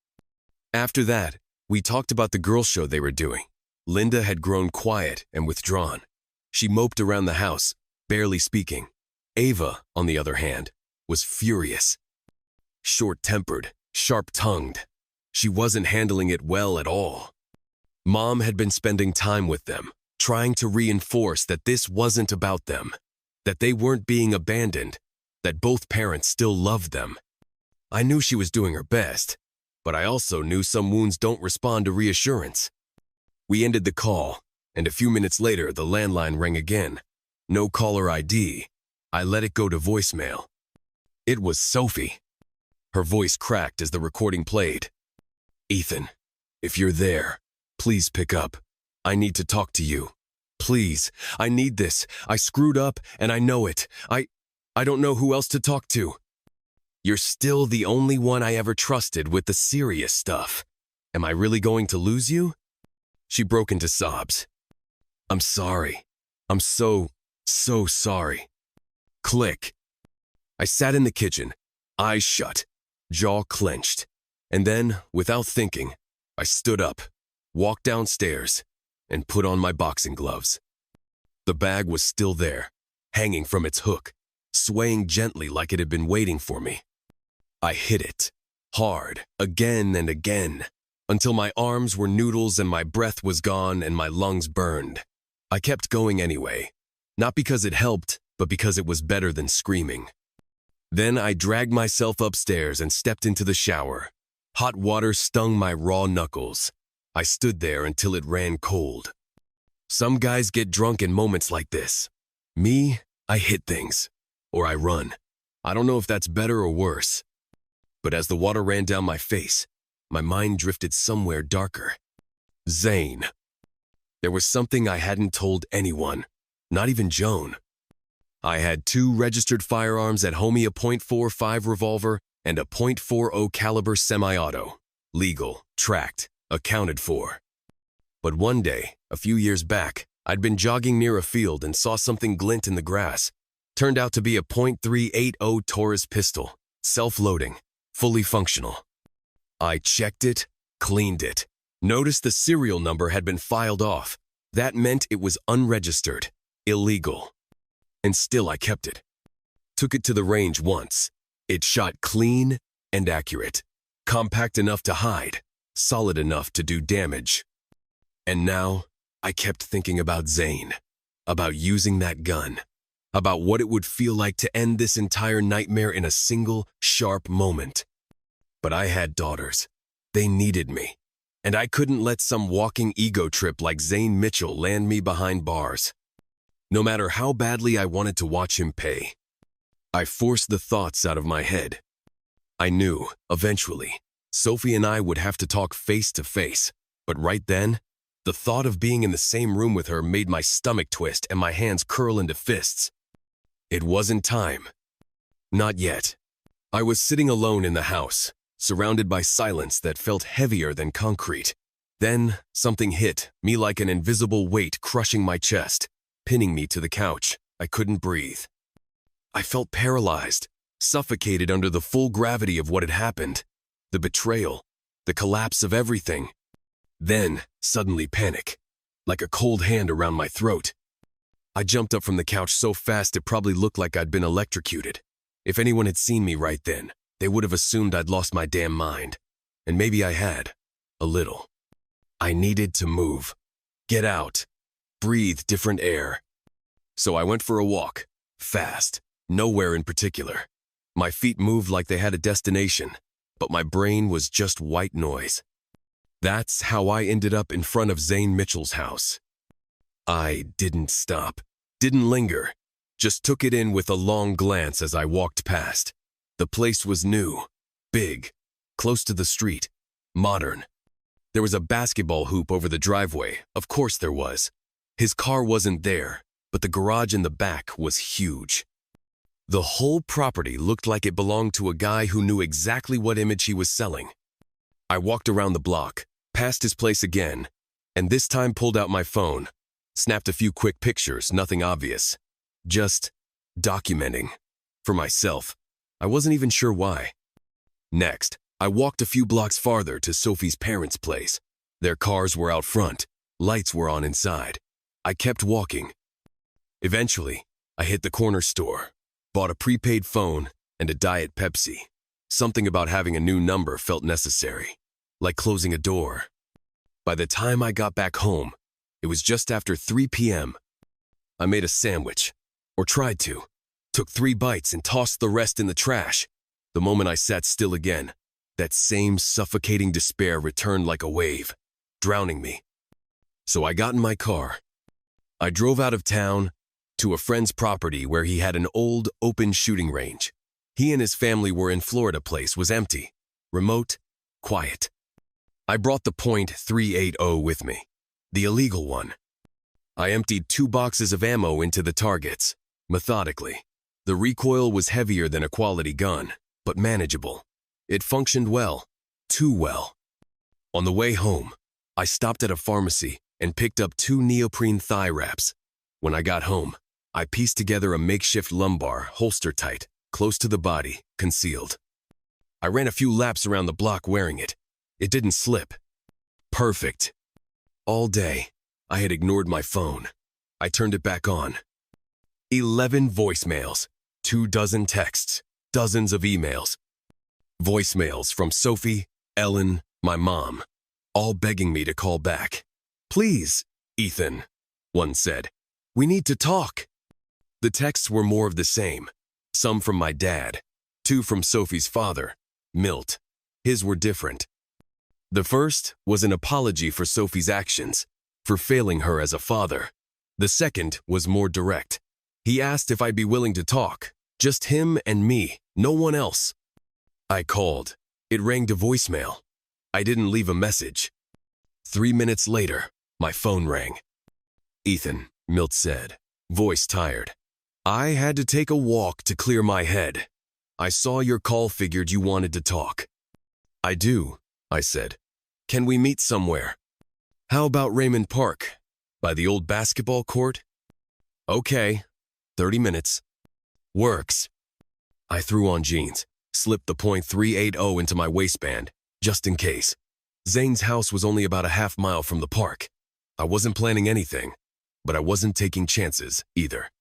After that, we talked about the girls' show they were doing. Linda had grown quiet and withdrawn. She moped around the house, barely speaking. Ava, on the other hand, was furious. Short-tempered, sharp-tongued. She wasn't handling it well at all. Mom had been spending time with them, trying to reinforce that this wasn't about them, that they weren't being abandoned, that both parents still loved them. I knew she was doing her best, but I also knew some wounds don't respond to reassurance. We ended the call, and a few minutes later the landline rang again. No caller ID. I let it go to voicemail. It was Sophie. Her voice cracked as the recording played. Ethan, if you're there, please pick up. I need to talk to you. Please, I need this. I screwed up, and I know it. I don't know who else to talk to. You're still the only one I ever trusted with the serious stuff. Am I really going to lose you? She broke into sobs. I'm sorry. I'm so sorry. Click. I sat in the kitchen, eyes shut, jaw clenched, and then, without thinking, I stood up, walked downstairs, and put on my boxing gloves. The bag was still there, hanging from its hook, swaying gently like it had been waiting for me. I hit it, hard, again and again, until my arms were noodles and my breath was gone and my lungs burned. I kept going anyway, not because it helped, but because it was better than screaming. Then I dragged myself upstairs and stepped into the shower. Hot water stung my raw knuckles. I stood there until it ran cold. Some guys get drunk in moments like this. Me, I hit things. Or I run. I don't know if that's better or worse. But as the water ran down my face, my mind drifted somewhere darker. Zane. There was something I hadn't told anyone, not even Joan. I had 2 registered firearms at homie, a .45 revolver and a .40 caliber semi-auto. Legal, tracked, accounted for. But one day, a few years back, I'd been jogging near a field and saw something glint in the grass. Turned out to be a .380 Taurus pistol, self-loading, fully functional. I checked it, cleaned it. Noticed the serial number had been filed off. That meant it was unregistered, illegal. And still I kept it. Took it to the range once. It shot clean and accurate. Compact enough to hide, solid enough to do damage. And now, I kept thinking about Zane, about using that gun, about what it would feel like to end this entire nightmare in a single, sharp moment. But I had daughters. They needed me. And I couldn't let some walking ego trip like Zane Mitchell land me behind bars. No matter how badly I wanted to watch him pay. I forced the thoughts out of my head. I knew, eventually, Sophie and I would have to talk face to face. But right then, the thought of being in the same room with her made my stomach twist and my hands curl into fists. It wasn't time. Not yet. I was sitting alone in the house, surrounded by silence that felt heavier than concrete. Then, something hit me like an invisible weight crushing my chest, pinning me to the couch. I couldn't breathe. I felt paralyzed, suffocated under the full gravity of what had happened. The betrayal, the collapse of everything. Then, suddenly panic, like a cold hand around my throat. I jumped up from the couch so fast it probably looked like I'd been electrocuted. If anyone had seen me right then, they would have assumed I'd lost my damn mind. And maybe I had. A little. I needed to move. Get out. Breathe different air. So I went for a walk. Fast. Nowhere in particular. My feet moved like they had a destination, but my brain was just white noise. That's how I ended up in front of Zane Mitchell's house. I didn't stop. Didn't linger. Just took it in with a long glance as I walked past. The place was new, big, close to the street, modern. There was a basketball hoop over the driveway, of course there was. His car wasn't there, but the garage in the back was huge. The whole property looked like it belonged to a guy who knew exactly what image he was selling. I walked around the block, past his place again, and this time pulled out my phone, snapped a few quick pictures, nothing obvious. Just documenting. For myself. I wasn't even sure why. Next, I walked a few blocks farther to Sophie's parents' place. Their cars were out front. Lights were on inside. I kept walking. Eventually, I hit the corner store, bought a prepaid phone and a Diet Pepsi. Something about having a new number felt necessary, like closing a door. By the time I got back home, it was just after 3 p.m. I made a sandwich, or tried to. Took 3 bites and tossed the rest in the trash. The moment I sat still again, that same suffocating despair returned like a wave, drowning me. So I got in my car. I drove out of town to a friend's property where he had an old, open shooting range. He and his family were in Florida. Place was empty, remote, quiet. I brought the .380 with me, the illegal one. I emptied 2 boxes of ammo into the targets, methodically. The recoil was heavier than a quality gun, but manageable. It functioned well, too well. On the way home, I stopped at a pharmacy and picked up 2 neoprene thigh wraps. When I got home, I pieced together a makeshift lumbar, holster tight, close to the body, concealed. I ran a few laps around the block wearing it. It didn't slip. Perfect. All day, I had ignored my phone. I turned it back on. 11 voicemails, 24 texts, dozens of emails. Voicemails from Sophie, Ellen, my mom, all begging me to call back. "Please, Ethan," one said. "We need to talk." The texts were more of the same. Some from my dad, 2 from Sophie's father, Milt. His were different. The first was an apology for Sophie's actions, for failing her as a father. The second was more direct. He asked if I'd be willing to talk. Just him and me, no one else. I called. It rang to voicemail. I didn't leave a message. 3 minutes later, my phone rang. "Ethan," Milt said, voice tired. "I had to take a walk to clear my head. I saw your call, figured you wanted to talk. I do, I said. Can we meet somewhere? How about Raymond Park? By the old basketball court? Okay, 30 minutes. Works. I threw on jeans, slipped the .380 into my waistband, just in case. Zane's house was only about a half-mile from the park. I wasn't planning anything, but I wasn't taking chances either.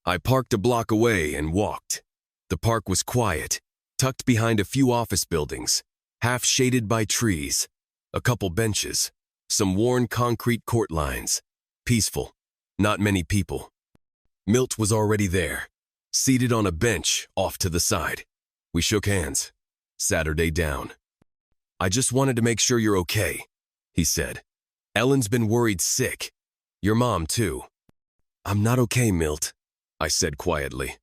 I parked a block away and walked. The park was quiet, tucked behind a few office buildings, half shaded by trees, a couple benches, some worn concrete court lines. Peaceful, not many people. Milt was already there, seated on a bench off to the side. We shook hands, sat our day down. I just wanted to make sure you're okay, he said. Ellen's been worried sick. Your mom, too. I'm not okay, Milt, I said quietly.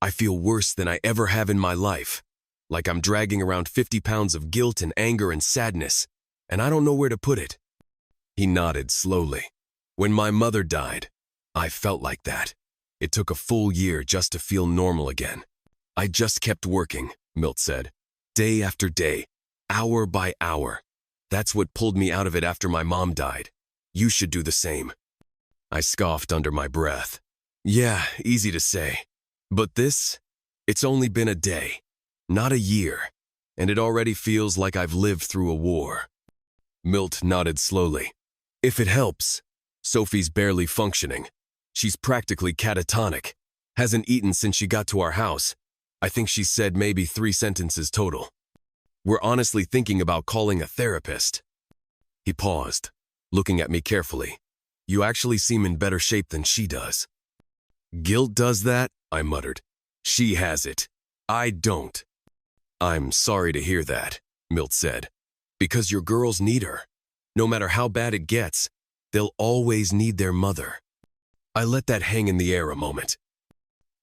I feel worse than I ever have in my life, like I'm dragging around 50 pounds of guilt and anger and sadness, and I don't know where to put it. He nodded slowly. When my mother died, I felt like that. It took a full year just to feel normal again. I just kept working, Milt said, day after day, hour by hour. That's what pulled me out of it after my mom died. You should do the same. I scoffed under my breath. Yeah, easy to say. But this, it's only been a day, not a year, and it already feels like I've lived through a war. Milt nodded slowly. If it helps, Sophie's barely functioning. She's practically catatonic. Hasn't eaten since she got to our house. I think she said maybe 3 sentences total. We're honestly thinking about calling a therapist. He paused, looking at me carefully. You actually seem in better shape than she does. Guilt does that, I muttered. She has it. I don't. I'm sorry to hear that, Milt said. Because your girls need her. No matter how bad it gets, they'll always need their mother. I let that hang in the air a moment.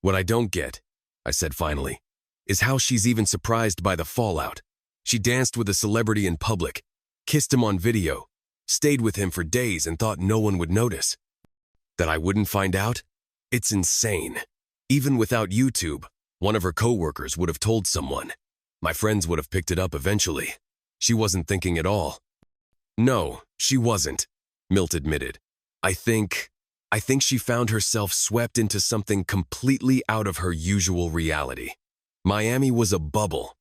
What I don't get, I said finally, is how she's even surprised by the fallout. She danced with a celebrity in public, kissed him on video, stayed with him for days and thought no one would notice. That I wouldn't find out? It's insane. Even without YouTube, one of her coworkers would have told someone. My friends would have picked it up eventually. She wasn't thinking at all. No, she wasn't, Milt admitted. I think she found herself swept into something completely out of her usual reality. Miami was a bubble.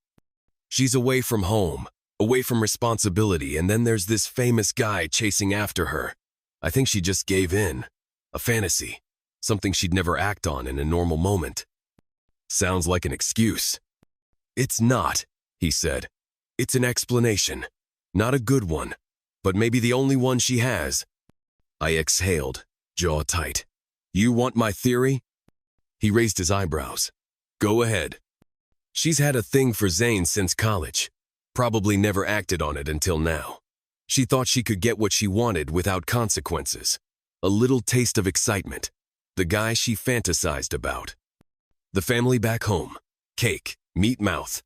She's away from home, away from responsibility, and then there's this famous guy chasing after her. I think she just gave in. A fantasy. Something she'd never act on in a normal moment. Sounds like an excuse. It's not, he said. It's an explanation. Not a good one, but maybe the only one she has. I exhaled, jaw tight. You want my theory? He raised his eyebrows. Go ahead. She's had a thing for Zane since college. Probably never acted on it until now. She thought she could get what she wanted without consequences. A little taste of excitement. The guy she fantasized about. The family back home. Cake, meat mouth.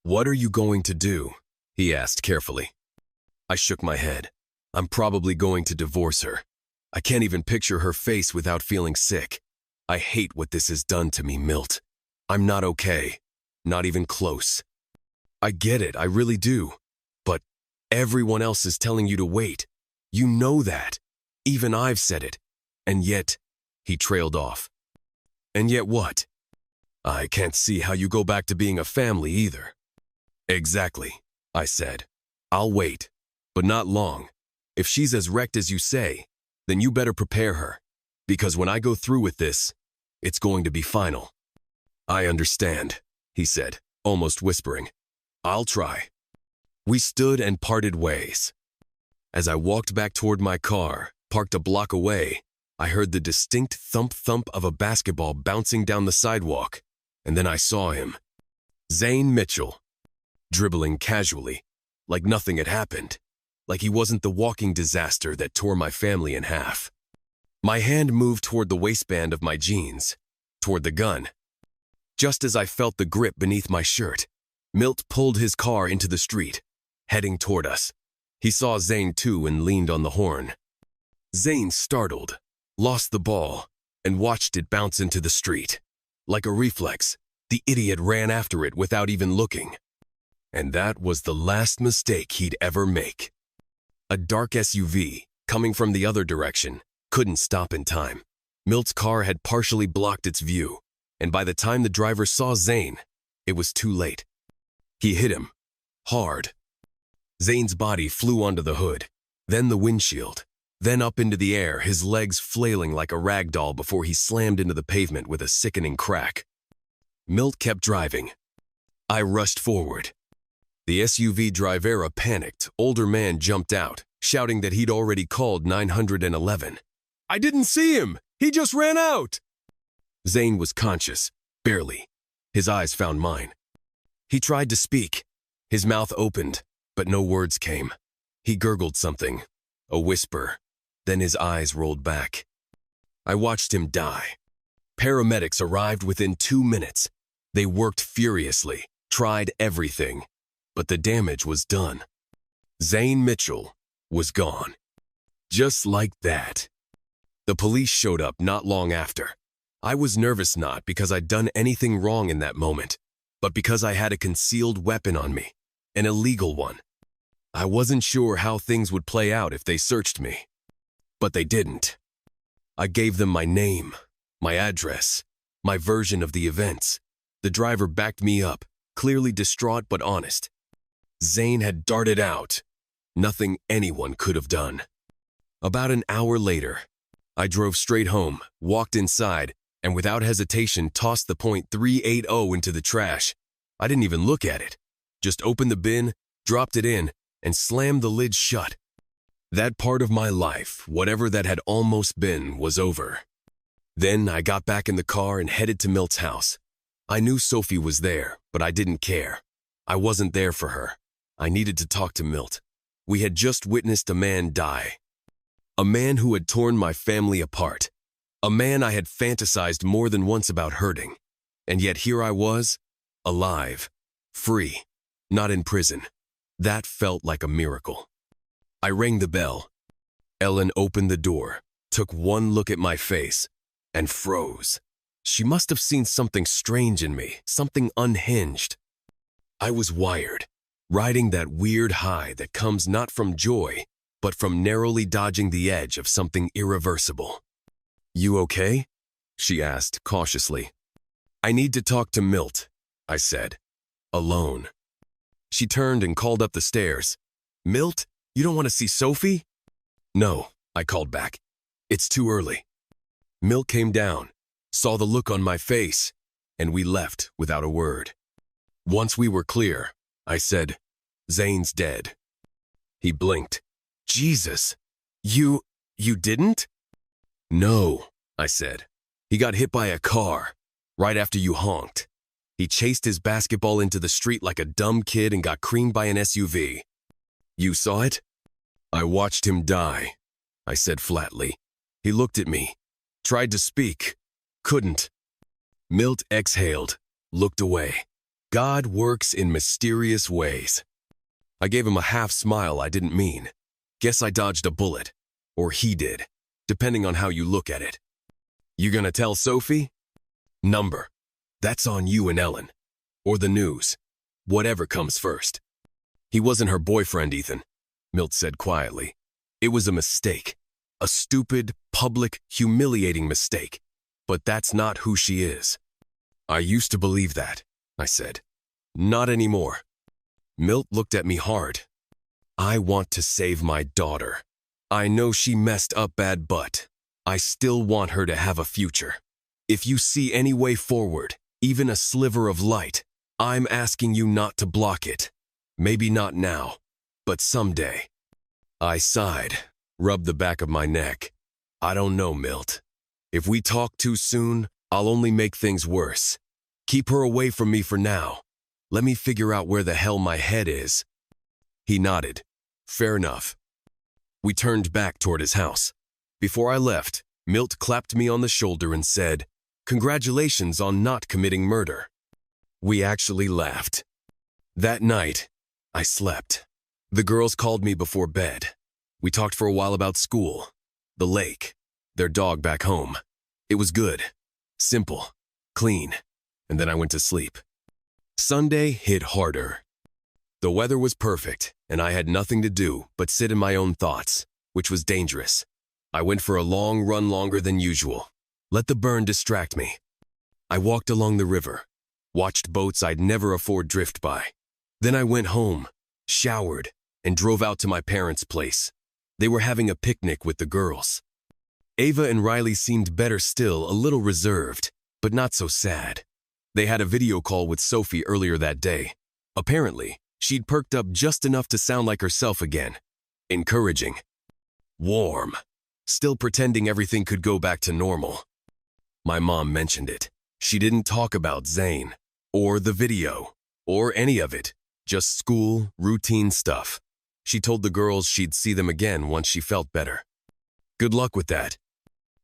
What are you going to do? He asked carefully. I shook my head. I'm probably going to divorce her. I can't even picture her face without feeling sick. I hate what this has done to me, Milt. I'm not okay. Not even close. I get it, I really do. But everyone else is telling you to wait. You know that. Even I've said it. And yet, he trailed off. And yet what? I can't see how you go back to being a family either. Exactly, I said. I'll wait, but not long. If she's as wrecked as you say, then you better prepare her. Because when I go through with this, it's going to be final. I understand, he said, almost whispering. I'll try. We stood and parted ways. As I walked back toward my car, parked a block away, I heard the distinct thump-thump of a basketball bouncing down the sidewalk, and then I saw him. Zane Mitchell, dribbling casually, like nothing had happened, like he wasn't the walking disaster that tore my family in half. My hand moved toward the waistband of my jeans, toward the gun. Just as I felt the grip beneath my shirt, Milt pulled his car into the street, heading toward us. He saw Zane too and leaned on the horn. Zane startled, lost the ball, and watched it bounce into the street. Like a reflex, The idiot ran after it without even looking. And that was the last mistake he'd ever make. A dark SUV, coming from the other direction, couldn't stop in time. Milt's car had partially blocked its view, and by the time the driver saw Zane, it was too late. He hit him. Hard. Zane's body flew onto the hood, then the windshield, then up into the air, his legs flailing like a rag doll before he slammed into the pavement with a sickening crack. Milt kept driving. I rushed forward. The SUV driver, panicked, older man jumped out, shouting that he'd already called 911. "I didn't see him! He just ran out!" Zane was conscious, barely. His eyes found mine. He tried to speak. His mouth opened, but no words came. He gurgled something, a whisper, then his eyes rolled back. I watched him die. Paramedics arrived within 2 minutes. They worked furiously, tried everything, but the damage was done. Zane Mitchell was gone. Just like that. The police showed up not long after. I was nervous not because I'd done anything wrong in that moment, but because I had a concealed weapon on me, an illegal one. I wasn't sure how things would play out if they searched me, but they didn't. I gave them my name, my address, my version of the events. The driver backed me up, clearly distraught but honest. Zane had darted out. Nothing anyone could have done. About an hour later, I drove straight home, walked inside, and without hesitation tossed the .380 into the trash. I didn't even look at it. Just opened the bin, dropped it in, and slammed the lid shut. That part of my life, whatever that had almost been, was over. Then I got back in the car and headed to Milt's house. I knew Sophie was there, but I didn't care. I wasn't there for her. I needed to talk to Milt. We had just witnessed a man die. A man who had torn my family apart. A man I had fantasized more than once about hurting. And yet here I was, alive, free, not in prison. That felt like a miracle. I rang the bell. Ellen opened the door, took one look at my face, and froze. She must have seen something strange in me, something unhinged. I was wired, riding that weird high that comes not from joy, but from narrowly dodging the edge of something irreversible. "You okay?" she asked cautiously. "I need to talk to Milt," I said. "Alone." She turned and called up the stairs. "Milt, you don't want to see Sophie?" "No," I called back. "It's too early." Milt came down, saw the look on my face, and we left without a word. Once we were clear, I said, "Zane's dead." He blinked. "Jesus, you didn't?" "No," I said. "He got hit by a car, right after you honked. He chased his basketball into the street like a dumb kid and got creamed by an SUV. You saw it?" "I watched him die," I said flatly. He looked at me, tried to speak, couldn't. Milt exhaled, looked away. God works in mysterious ways. I gave him a half smile I didn't mean. Guess I dodged a bullet, or he did, depending on how you look at it. "You gonna tell Sophie?" "Number. That's on you and Ellen. Or the news. Whatever comes first." "He wasn't her boyfriend, Ethan," Milt said quietly. "It was a mistake. A stupid, public, humiliating mistake. But that's not who she is." "I used to believe that," I said. "Not anymore." Milt looked at me hard. "I want to save my daughter. I know she messed up bad, but I still want her to have a future. If you see any way forward, even a sliver of light, I'm asking you not to block it. Maybe not now, but someday." I sighed, rubbed the back of my neck. "I don't know, Milt. If we talk too soon, I'll only make things worse. Keep her away from me for now. Let me figure out where the hell my head is." He nodded. "Fair enough." We turned back toward his house. Before I left, Milt clapped me on the shoulder and said, "Congratulations on not committing murder." We actually laughed. That night, I slept. The girls called me before bed. We talked for a while about school, the lake, their dog back home. It was good, simple, clean. and then I went to sleep. Sunday hit harder. The weather was perfect, and I had nothing to do but sit in my own thoughts, which was dangerous. I went for a long run, longer than usual. Let the burn distract me. I walked along the river, watched boats I'd never afford drift by. Then I went home, showered, and drove out to my parents' place. They were having a picnic with the girls. Ava and Riley seemed better still, a little reserved, but not so sad. They had a video call with Sophie earlier that day. Apparently, she'd perked up just enough to sound like herself again. Encouraging. Warm. Still pretending everything could go back to normal. My mom mentioned it. She didn't talk about Zane, or the video, or any of it. Just school, routine stuff. She told the girls she'd see them again once she felt better. Good luck with that.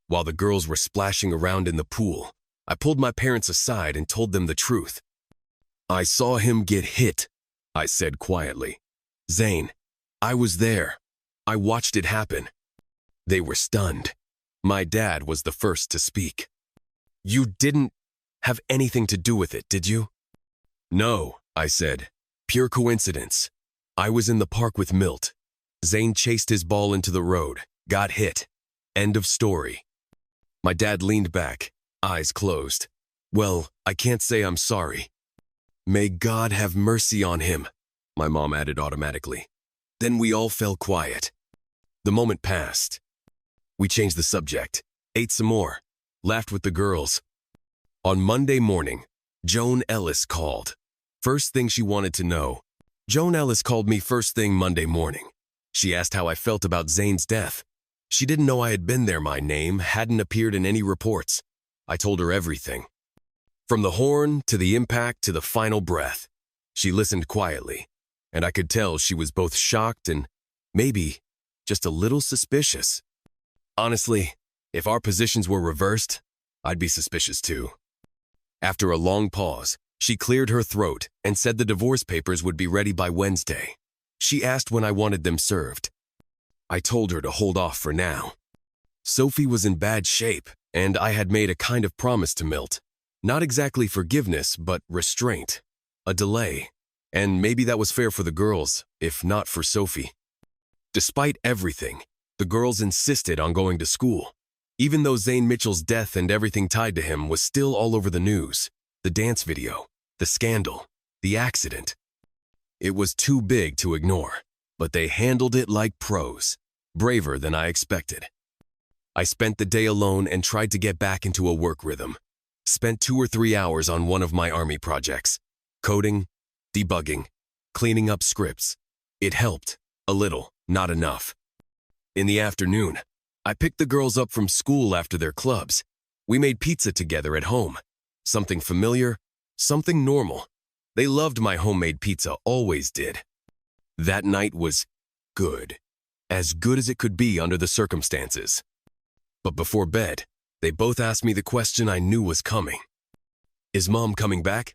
While the girls were splashing around in the pool, I pulled my parents aside and told them the truth. I saw him get hit, I said quietly. Zane, I was there. I watched it happen. They were stunned. My dad was the first to speak. You didn't have anything to do with it, did you? No, I said. Pure coincidence. I was in the park with Milt. Zane chased his ball into the road, got hit. End of story. My dad leaned back, eyes closed. Well, I can't say I'm sorry. May God have mercy on him, my mom added automatically. Then we all fell quiet. The moment passed. We changed the subject, ate some more, laughed with the girls. On Monday morning, Joan Ellis called. First thing she wanted to know. Joan Ellis called me first thing Monday morning. She asked how I felt about Zane's death. She didn't know I had been there. My name hadn't appeared in any reports. I told her everything. From the horn to the impact to the final breath. She listened quietly, and I could tell she was both shocked and maybe just a little suspicious. Honestly, if our positions were reversed, I'd be suspicious too. After a long pause, she cleared her throat and said the divorce papers would be ready by Wednesday. She asked when I wanted them served. I told her to hold off for now. Sophie was in bad shape, and I had made a kind of promise to Milt. Not exactly forgiveness, but restraint. A delay. And maybe that was fair for the girls, if not for Sophie. Despite everything, the girls insisted on going to school. Even though Zane Mitchell's death and everything tied to him was still all over the news. The dance video, the scandal, the accident. It was too big to ignore, but they handled it like pros, braver than I expected. I spent the day alone and tried to get back into a work rhythm. Spent 2 or 3 hours on one of my army projects. Coding, debugging, cleaning up scripts. It helped, a little, not enough. In the afternoon, I picked the girls up from school after their clubs. We made pizza together at home. Something familiar, something normal. They loved my homemade pizza, always did. That night was good. As good as it could be under the circumstances. But before bed, they both asked me the question I knew was coming. Is Mom coming back?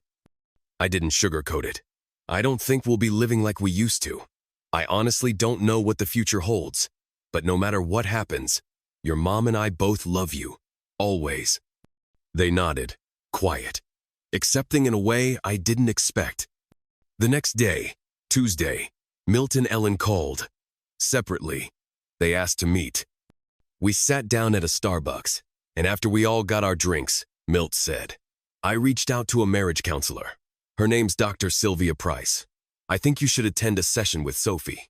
I didn't sugarcoat it. I don't think we'll be living like we used to. I honestly don't know what the future holds. But no matter what happens, your mom and I both love you. Always. They nodded, quiet, accepting in a way I didn't expect. The next day, Tuesday, Milt and Ellen called. Separately, they asked to meet. We sat down at a Starbucks, and after we all got our drinks, Milt said, I reached out to a marriage counselor. Her name's Dr. Sylvia Price. I think you should attend a session with Sophie.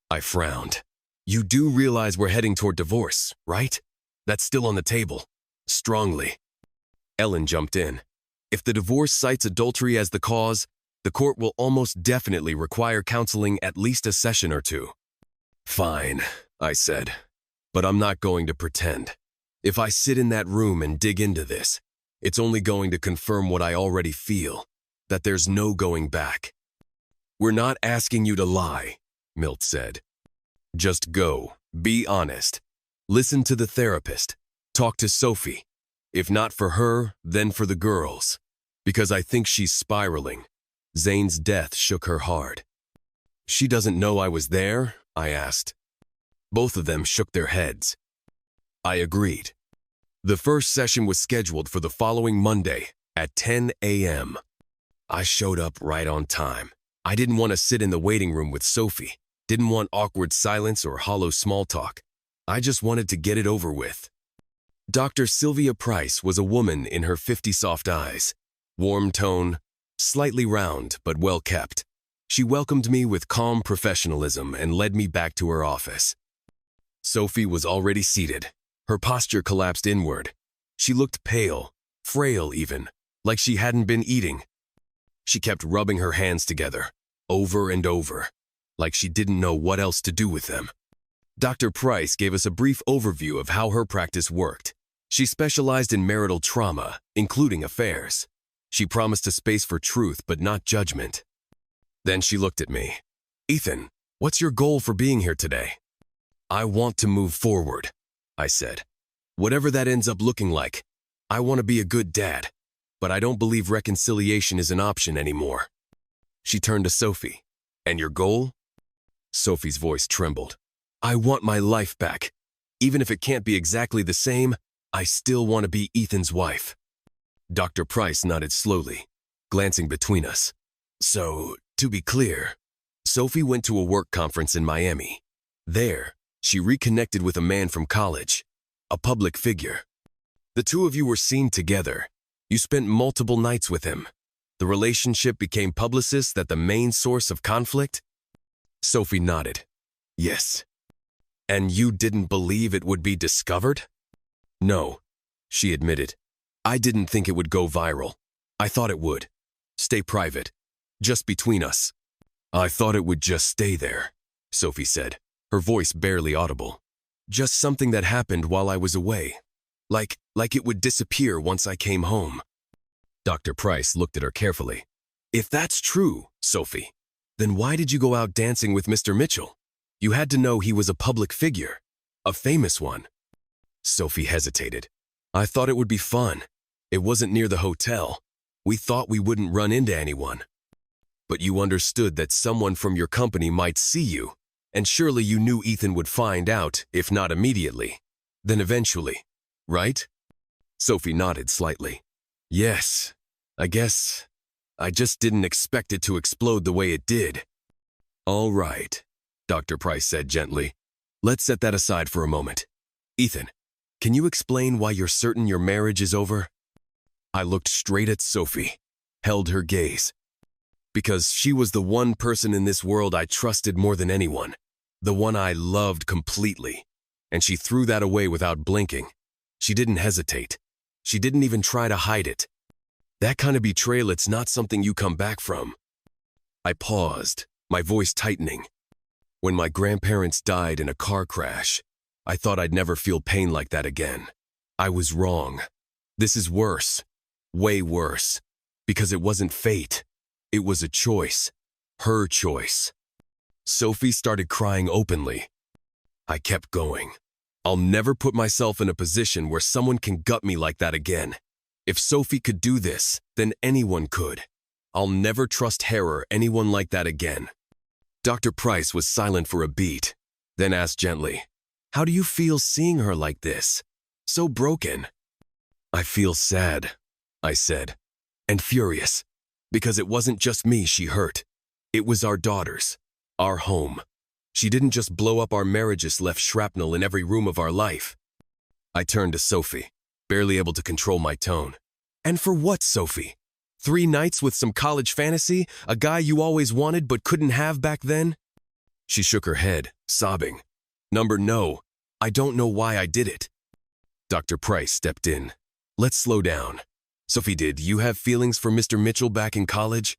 I frowned. You do realize we're heading toward divorce, right? That's still on the table. Strongly. Ellen jumped in. If the divorce cites adultery as the cause, the court will almost definitely require counseling at least a session or two. Fine, I said. But I'm not going to pretend. If I sit in that room and dig into this, it's only going to confirm what I already feel, that there's no going back. We're not asking you to lie, Milt said. Just go, be honest. Listen to the therapist. Talk to Sophie. If not for her, then for the girls. Because I think she's spiraling. Zane's death shook her hard. She doesn't know I was there? I asked. Both of them shook their heads. I agreed. The first session was scheduled for the following Monday, at 10 a.m. I showed up right on time. I didn't want to sit in the waiting room with Sophie, didn't want awkward silence or hollow small talk. I just wanted to get it over with. Dr. Sylvia Price was a woman in her 50 soft eyes, warm tone, slightly round but well kept. She welcomed me with calm professionalism and led me back to her office. Sophie was already seated. Her posture collapsed inward. She looked pale, frail even, like she hadn't been eating. She kept rubbing her hands together, over and over, like she didn't know what else to do with them. Dr. Price gave us a brief overview of how her practice worked. She specialized in marital trauma, including affairs. She promised a space for truth but not judgment. Then she looked at me. "Ethan, what's your goal for being here today?" "I want to move forward," I said. "Whatever that ends up looking like. I want to be a good dad, but I don't believe reconciliation is an option anymore." She turned to Sophie. "And your goal?" Sophie's voice trembled. "I want my life back. Even if it can't be exactly the same, I still want to be Ethan's wife." Dr. Price nodded slowly, glancing between us. "So, to be clear, Sophie went to a work conference in Miami. There, she reconnected with a man from college, a public figure. The two of you were seen together. You spent multiple nights with him. The relationship became publicized that the main source of conflict?" Sophie nodded. "Yes." "And you didn't believe it would be discovered?" "No," she admitted. "I didn't think it would go viral. I thought it would. Stay private. Just between us." "I thought it would just stay there," Sophie said, her voice barely audible. "Just something that happened while I was away. Like it would disappear once I came home." Dr. Price looked at her carefully. "If that's true, Sophie, then why did you go out dancing with Mr. Mitchell? You had to know he was a public figure, a famous one." Sophie hesitated. "I thought it would be fun. It wasn't near the hotel. We thought we wouldn't run into anyone. But you understood that someone from your company might see you, and surely you knew Ethan would find out, if not immediately, then eventually, right?" Sophie nodded slightly. "Yes, I guess I just didn't expect it to explode the way it did." "All right," Dr. Price said gently. "Let's set that aside for a moment. Ethan, can you explain why you're certain your marriage is over?" I looked straight at Sophie, held her gaze. "Because she was the one person in this world I trusted more than anyone, the one I loved completely, and she threw that away without blinking. She didn't hesitate. She didn't even try to hide it. That kind of betrayal, it's not something you come back from." I paused, my voice tightening. "When my grandparents died in a car crash, I thought I'd never feel pain like that again. I was wrong. This is worse, way worse, because it wasn't fate. It was a choice, her choice." Sophie started crying openly. I kept going. "I'll never put myself in a position where someone can gut me like that again. If Sophie could do this, then anyone could. I'll never trust her or anyone like that again." Dr. Price was silent for a beat, then asked gently, "How do you feel seeing her like this? So broken?" "I feel sad," I said, "and furious, because it wasn't just me she hurt. It was our daughters, our home. She didn't just blow up our marriages, left shrapnel in every room of our life." I turned to Sophie, barely able to control my tone. "And for what, Sophie? 3 nights with some college fantasy, a guy you always wanted but couldn't have back then?" She shook her head, sobbing. No, I don't know why I did it." Dr. Price stepped in. "Let's slow down. Sophie, did you have feelings for Mr. Mitchell back in college?"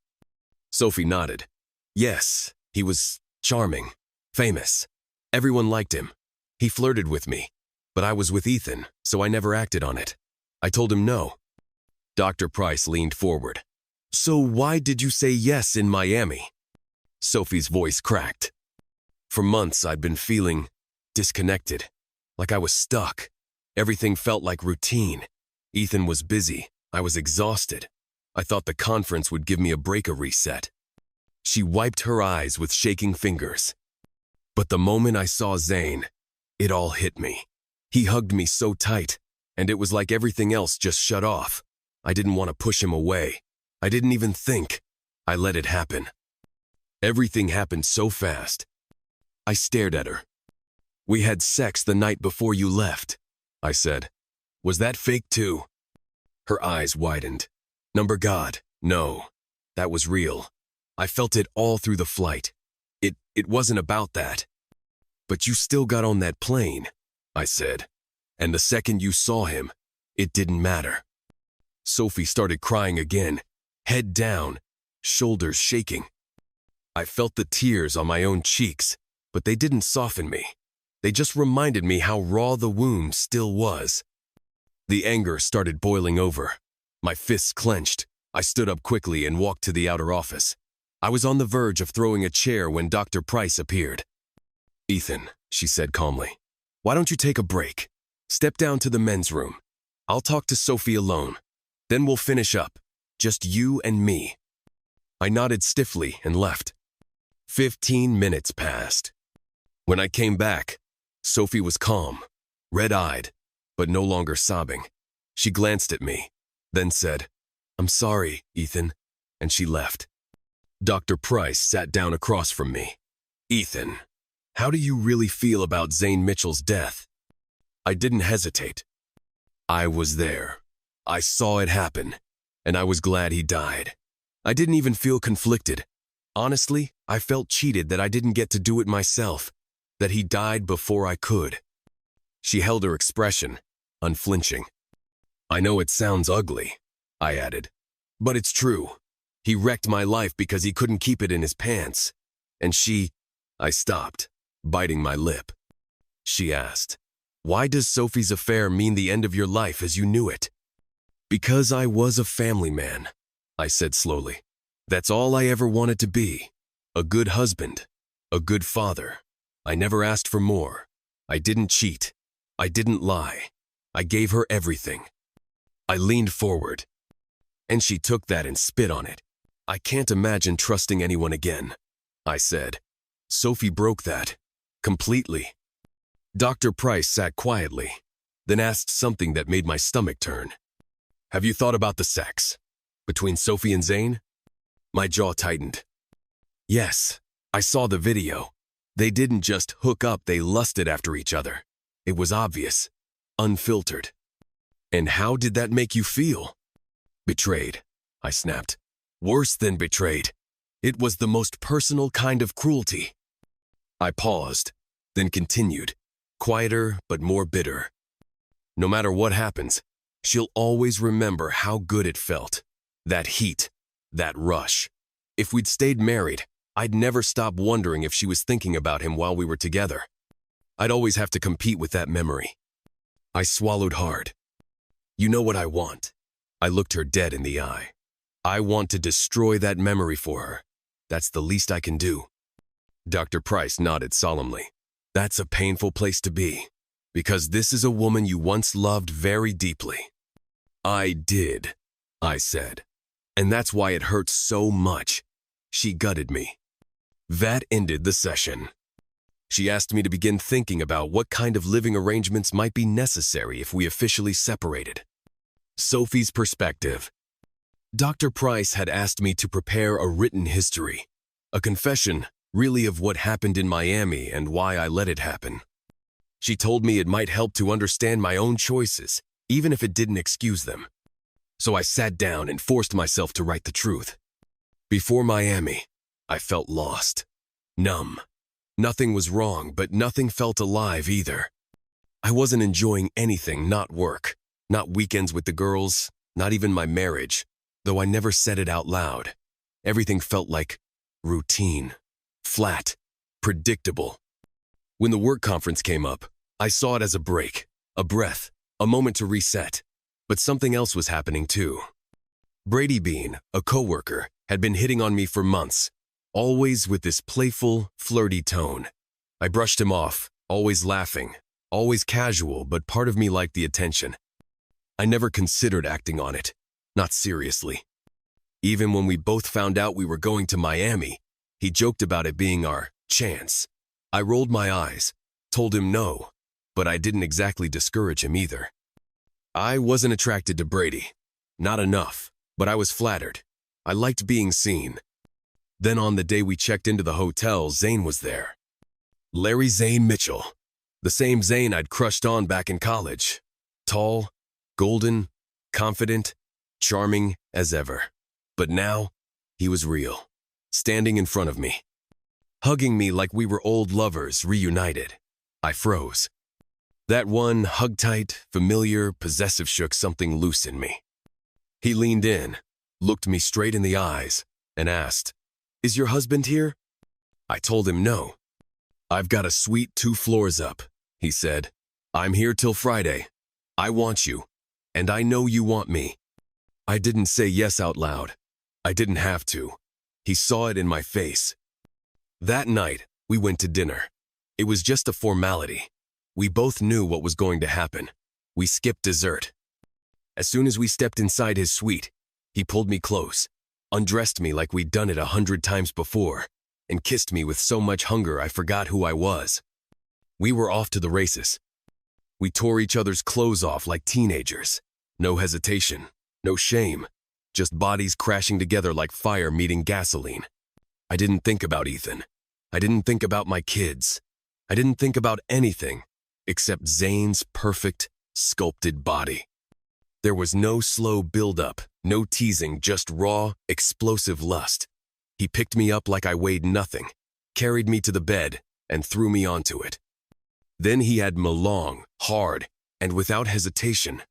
Sophie nodded. "Yes, he was charming, famous. Everyone liked him. He flirted with me, but I was with Ethan, so I never acted on it. I told him no." Dr. Price leaned forward. "So why did you say yes in Miami?" Sophie's voice cracked. "For months I'd been feeling disconnected, like I was stuck. Everything felt like routine. Ethan was busy. I was exhausted. I thought the conference would give me a break, a reset." She wiped her eyes with shaking fingers. "But the moment I saw Zane, it all hit me. He hugged me so tight, and it was like everything else just shut off. I didn't want to push him away. I didn't even think. I let it happen. Everything happened so fast. I stared at her. "We had sex the night before you left," I said. "Was that fake too?" Her eyes widened. "Number God, no. That was real. I felt it all through the flight. It wasn't about that." "But you still got on that plane," I said. "And the second you saw him, it didn't matter." Sophie started crying again, head down, shoulders shaking. I felt the tears on my own cheeks, but they didn't soften me. They just reminded me how raw the wound still was. The anger started boiling over. My fists clenched. I stood up quickly and walked to the outer office. I was on the verge of throwing a chair when Dr. Price appeared. "Ethan," she said calmly, "why don't you take a break? Step down to the men's room. I'll talk to Sophie alone. Then we'll finish up. Just you and me." I nodded stiffly and left. 15 minutes passed. When I came back, Sophie was calm, red-eyed, but no longer sobbing. She glanced at me, then said, "I'm sorry, Ethan," and she left. Dr. Price sat down across from me. "Ethan, how do you really feel about Zane Mitchell's death?" I didn't hesitate. I was there. I saw it happen, and I was glad he died. I didn't even feel conflicted. Honestly, I felt cheated that I didn't get to do it myself, that he died before I could. She held her expression, unflinching. "I know it sounds ugly," I added, "but it's true. He wrecked my life because he couldn't keep it in his pants. And I stopped, biting my lip. She asked, "Why does Sophie's affair mean the end of your life as you knew it?" "Because I was a family man," I said slowly. "That's all I ever wanted to be. A good husband, a good father. I never asked for more. I didn't cheat. I didn't lie. I gave her everything." I leaned forward, and she took that and spit on it. "I can't imagine trusting anyone again," I said. "Sophie broke that. Completely." Dr. Price sat quietly, then asked something that made my stomach turn. "Have you thought about the sex? Between Sophie and Zane?" My jaw tightened. "Yes, I saw the video. They didn't just hook up, they lusted after each other. It was obvious, unfiltered." "And how did that make you feel?" "Betrayed," I snapped. "Worse than betrayed. It was the most personal kind of cruelty." I paused, then continued, quieter but more bitter. "No matter what happens, she'll always remember how good it felt. That heat, that rush. If we'd stayed married, I'd never stop wondering if she was thinking about him while we were together. I'd always have to compete with that memory." I swallowed hard. "You know what I want?" I looked her dead in the eye. "I want to destroy that memory for her. That's the least I can do." Dr. Price nodded solemnly. "That's a painful place to be, because this is a woman you once loved very deeply." "I did," I said. "And that's why it hurts so much." She gutted me. That ended the session. She asked me to begin thinking about what kind of living arrangements might be necessary if we officially separated. Sophie's perspective. Dr. Price had asked me to prepare a written history, a confession, really, of what happened in Miami and why I let it happen. She told me it might help to understand my own choices, even if it didn't excuse them. So I sat down and forced myself to write the truth. Before Miami, I felt lost, numb. Nothing was wrong, but nothing felt alive either. I wasn't enjoying anything, not work, not weekends with the girls, not even my marriage, though I never said it out loud. Everything felt like routine, flat, predictable. When the work conference came up, I saw it as a break, a breath, a moment to reset. But something else was happening too. Brady Bean, a coworker, had been hitting on me for months, always with this playful, flirty tone. I brushed him off, always laughing, always casual, but part of me liked the attention. I never considered acting on it, not seriously. Even when we both found out we were going to Miami, he joked about it being our chance. I rolled my eyes, told him no, but I didn't exactly discourage him either. I wasn't attracted to Brady. Not enough, but I was flattered. I liked being seen. Then on the day we checked into the hotel, Zane was there. Larry Zane Mitchell. The same Zane I'd crushed on back in college. Tall, golden, confident, charming as ever. But now, he was real, standing in front of me, hugging me like we were old lovers reunited. I froze. That one hug-tight, familiar, possessive shook something loose in me. He leaned in, looked me straight in the eyes, and asked, "Is your husband here?" I told him no. "I've got a suite 2 floors up," he said. "I'm here till Friday. I want you, and I know you want me." I didn't say yes out loud. I didn't have to. He saw it in my face. That night, we went to dinner. It was just a formality. We both knew what was going to happen. We skipped dessert. As soon as we stepped inside his suite, he pulled me close, undressed me like we'd done it 100 times before, and kissed me with so much hunger I forgot who I was. We were off to the races. We tore each other's clothes off like teenagers. No hesitation, no shame, just bodies crashing together like fire meeting gasoline. I didn't think about Ethan. I didn't think about my kids. I didn't think about anything except Zane's perfect, sculpted body. There was no slow build-up, no teasing, just raw, explosive lust. He picked me up like I weighed nothing, carried me to the bed, and threw me onto it. Then he had me long, hard, and without hesitation.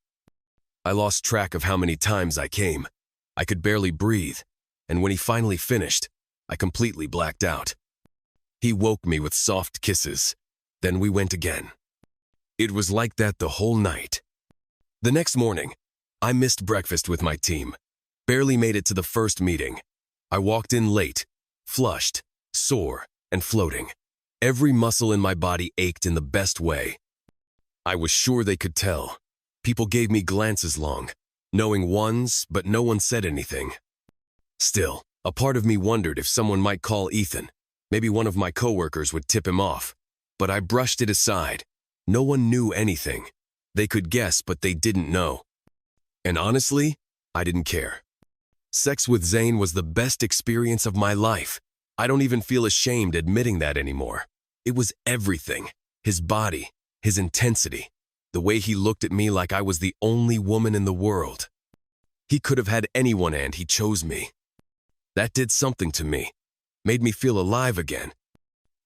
I lost track of how many times I came. I could barely breathe, and when he finally finished, I completely blacked out. He woke me with soft kisses. Then we went again. It was like that the whole night. The next morning, I missed breakfast with my team. Barely made it to the first meeting. I walked in late, flushed, sore, and floating. Every muscle in my body ached in the best way. I was sure they could tell. People gave me glances long, knowing ones, but no one said anything. Still, a part of me wondered if someone might call Ethan. Maybe one of my coworkers would tip him off. But I brushed it aside. No one knew anything. They could guess, but they didn't know. And honestly, I didn't care. Sex with Zane was the best experience of my life. I don't even feel ashamed admitting that anymore. It was everything. His body, his intensity, the way he looked at me like I was the only woman in the world. He could have had anyone and he chose me. That did something to me, made me feel alive again.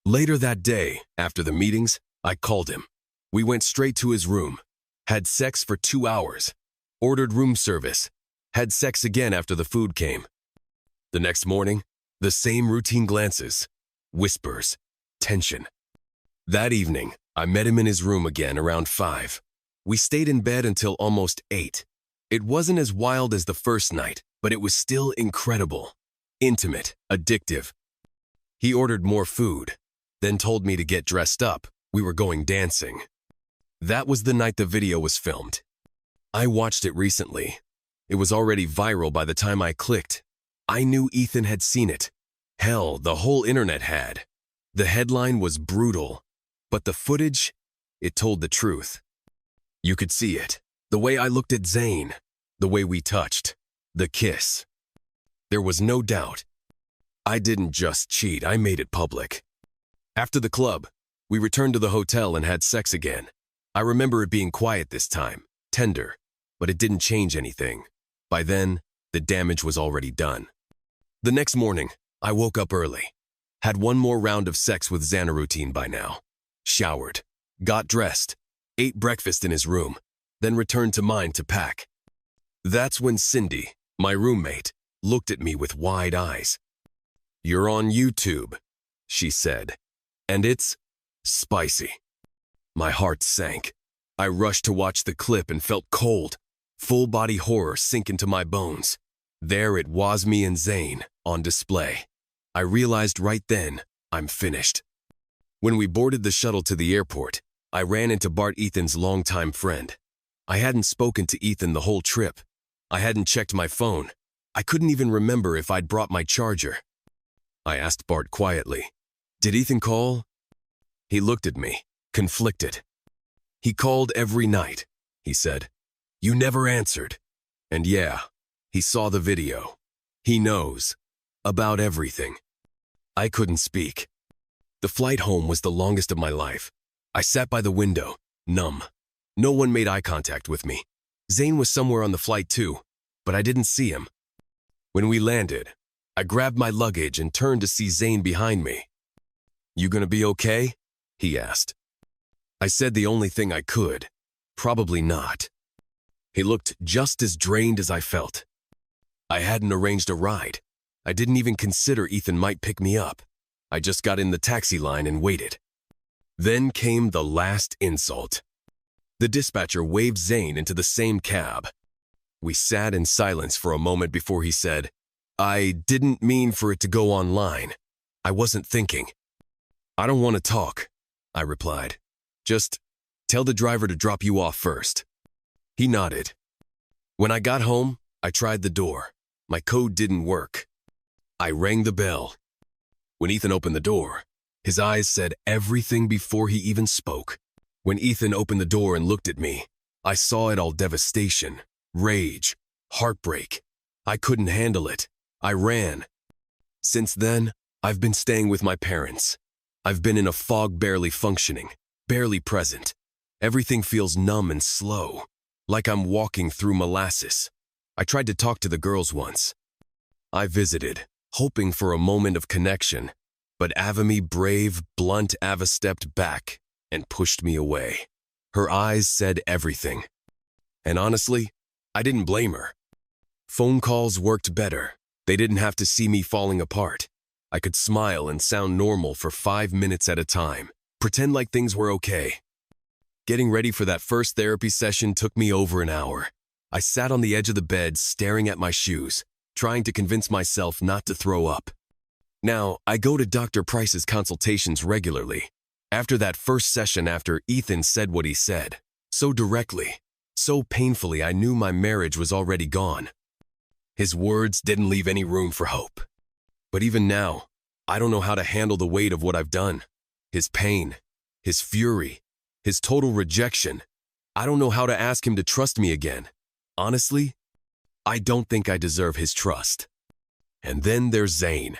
Later that day, after the meetings, I called him. We went straight to his room, had sex for 2 hours, ordered room service, had sex again after the food came. The next morning, the same routine glances, whispers, tension. That evening, I met him in his room again around 5. We stayed in bed until almost 8. It wasn't as wild as the first night, but it was still incredible, intimate, addictive. He ordered more food, then told me to get dressed up. We were going dancing. That was the night the video was filmed. I watched it recently. It was already viral by the time I clicked. I knew Ethan had seen it. Hell, the whole internet had. The headline was brutal, but the footage, it told the truth. You could see it. The way I looked at Zane, the way we touched, the kiss. There was no doubt. I didn't just cheat, I made it public. After the club, we returned to the hotel and had sex again. I remember it being quiet this time, tender, but it didn't change anything. By then, the damage was already done. The next morning, I woke up early. Had one more round of sex with Xana routine by now. Showered, got dressed, ate breakfast in his room, then returned to mine to pack. That's when Cindy, my roommate, looked at me with wide eyes. "You're on YouTube," she said, "and it's spicy." My heart sank. I rushed to watch the clip and felt cold, full-body horror sink into my bones. There it was, me and Zane, on display. I realized right then, I'm finished. When we boarded the shuttle to the airport, I ran into Bart, Ethan's longtime friend. I hadn't spoken to Ethan the whole trip. I hadn't checked my phone. I couldn't even remember if I'd brought my charger. I asked Bart quietly, "Did Ethan call?" He looked at me, conflicted. "He called every night," he said. "You never answered." And yeah, he saw the video. He knows about everything. I couldn't speak. The flight home was the longest of my life. I sat by the window, numb. No one made eye contact with me. Zane was somewhere on the flight too, but I didn't see him. When we landed, I grabbed my luggage and turned to see Zane behind me. "You gonna be okay?" he asked. I said the only thing I could, probably not. He looked just as drained as I felt. I hadn't arranged a ride. I didn't even consider Ethan might pick me up. I just got in the taxi line and waited. Then came the last insult. The dispatcher waved Zane into the same cab. We sat in silence for a moment before he said, "I didn't mean for it to go online. I wasn't thinking." "I don't want to talk," I replied. "Just tell the driver to drop you off first." He nodded. When I got home, I tried the door. My code didn't work. I rang the bell. When Ethan opened the door, his eyes said everything before he even spoke. When Ethan opened the door and looked at me, I saw it all: devastation, rage, heartbreak. I couldn't handle it. I ran. Since then, I've been staying with my parents. I've been in a fog, barely functioning, barely present. Everything feels numb and slow, like I'm walking through molasses. I tried to talk to the girls once. I visited, hoping for a moment of connection, but Avami, brave, blunt Ava, stepped back and pushed me away. Her eyes said everything. And honestly, I didn't blame her. Phone calls worked better. They didn't have to see me falling apart. I could smile and sound normal for 5 minutes at a time, pretend like things were okay. Getting ready for that first therapy session took me over an hour. I sat on the edge of the bed staring at my shoes, trying to convince myself not to throw up. Now, I go to Dr. Price's consultations regularly. After that first session, after Ethan said what he said, so directly, so painfully, I knew my marriage was already gone. His words didn't leave any room for hope. But even now, I don't know how to handle the weight of what I've done. His pain, his fury, his total rejection. I don't know how to ask him to trust me again. Honestly, I don't think I deserve his trust. And then there's Zane.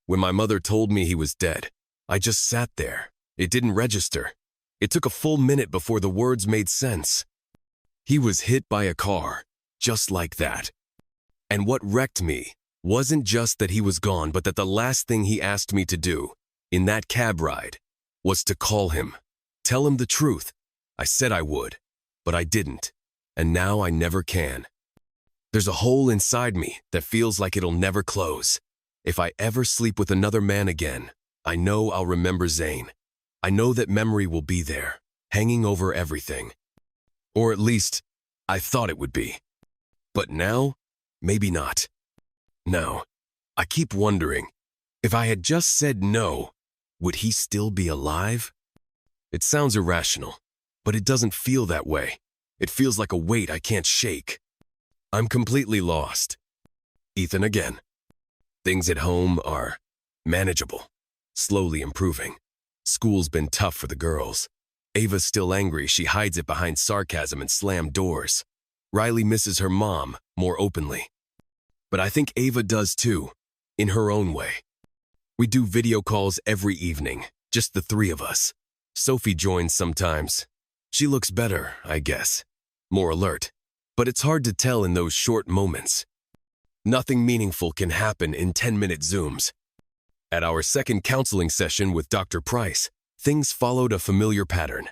When my mother told me he was dead, I just sat there. It didn't register. It took a full minute before the words made sense. He was hit by a car, just like that. And what wrecked me wasn't just that he was gone, but that the last thing he asked me to do, in that cab ride, was to call him, tell him the truth. I said I would, but I didn't, and now I never can. There's a hole inside me that feels like it'll never close. If I ever sleep with another man again, I know I'll remember Zane. I know that memory will be there, hanging over everything. Or at least, I thought it would be. But now, maybe not. No, I keep wondering, if I had just said no, would he still be alive? It sounds irrational, but it doesn't feel that way. It feels like a weight I can't shake. I'm completely lost. Ethan again. Things at home are manageable, slowly improving. School's been tough for the girls. Ava's still angry. She hides it behind sarcasm and slammed doors. Riley misses her mom more openly. But I think Ava does too, in her own way. We do video calls every evening, just the three of us. Sophie joins sometimes. She looks better, I guess, more alert. But it's hard to tell in those short moments. Nothing meaningful can happen in 10-minute Zooms. At our second counseling session with Dr. Price, things followed a familiar pattern.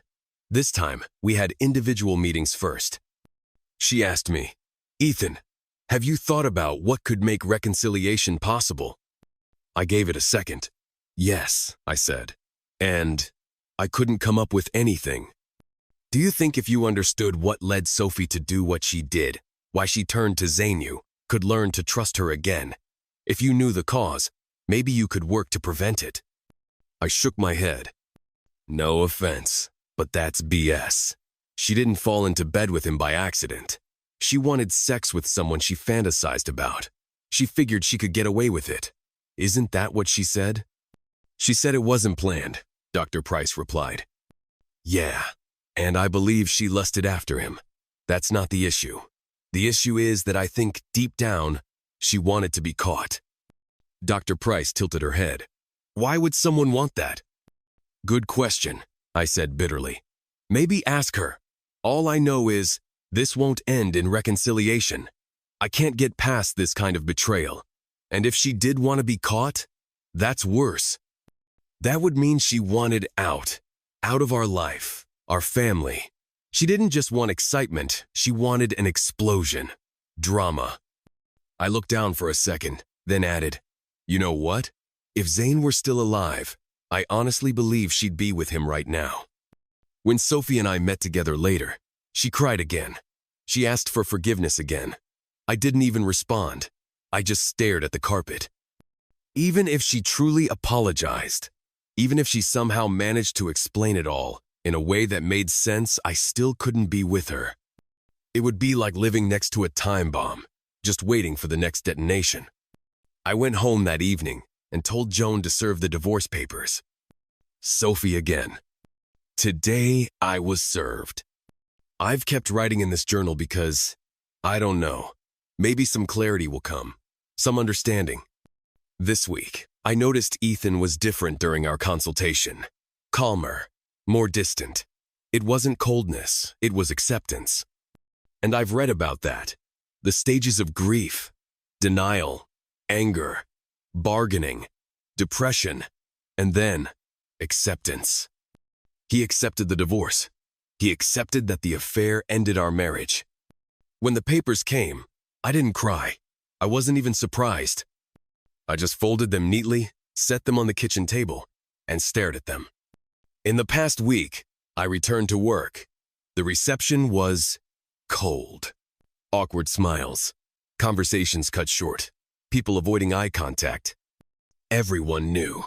This time, we had individual meetings first. She asked me, "Ethan, have you thought about what could make reconciliation possible?" I gave it a second. "Yes," I said. And I couldn't come up with anything. "Do you think if you understood what led Sophie to do what she did, why she turned to Zane, you could learn to trust her again? If you knew the cause, maybe you could work to prevent it?" I shook my head. No offense, but that's BS. She didn't fall into bed with him by accident. She wanted sex with someone she fantasized about. She figured she could get away with it. Isn't that what she said? "She said it wasn't planned," Dr. Price replied. "Yeah, and I believe she lusted after him. That's not the issue. The issue is that I think, deep down, she wanted to be caught. Dr. Price tilted her head. Why would someone want that? Good question, I said bitterly. Maybe ask her. All I know is, this won't end in reconciliation. I can't get past this kind of betrayal. And if she did want to be caught, that's worse. That would mean she wanted out of our life, our family. She didn't just want excitement, she wanted an explosion. Drama. I looked down for a second, then added, you know what? If Zane were still alive, I honestly believe she'd be with him right now. When Sophie and I met together later, she cried again. She asked for forgiveness again. I didn't even respond. I just stared at the carpet. Even if she truly apologized, even if she somehow managed to explain it all in a way that made sense, I still couldn't be with her. It would be like living next to a time bomb, just waiting for the next detonation. I went home that evening and told Joan to serve the divorce papers. Sophie again. Today I was served. I've kept writing in this journal because, I don't know, maybe some clarity will come, some understanding. This week, I noticed Ethan was different during our consultation. Calmer, more distant. It wasn't coldness, it was acceptance. And I've read about that. The stages of grief, denial, anger, bargaining, depression, and then acceptance. He accepted the divorce. He accepted that the affair ended our marriage. When the papers came, I didn't cry. I wasn't even surprised. I just folded them neatly, set them on the kitchen table, and stared at them. In the past week, I returned to work. The reception was cold. Awkward smiles. Conversations cut short. People avoiding eye contact. Everyone knew.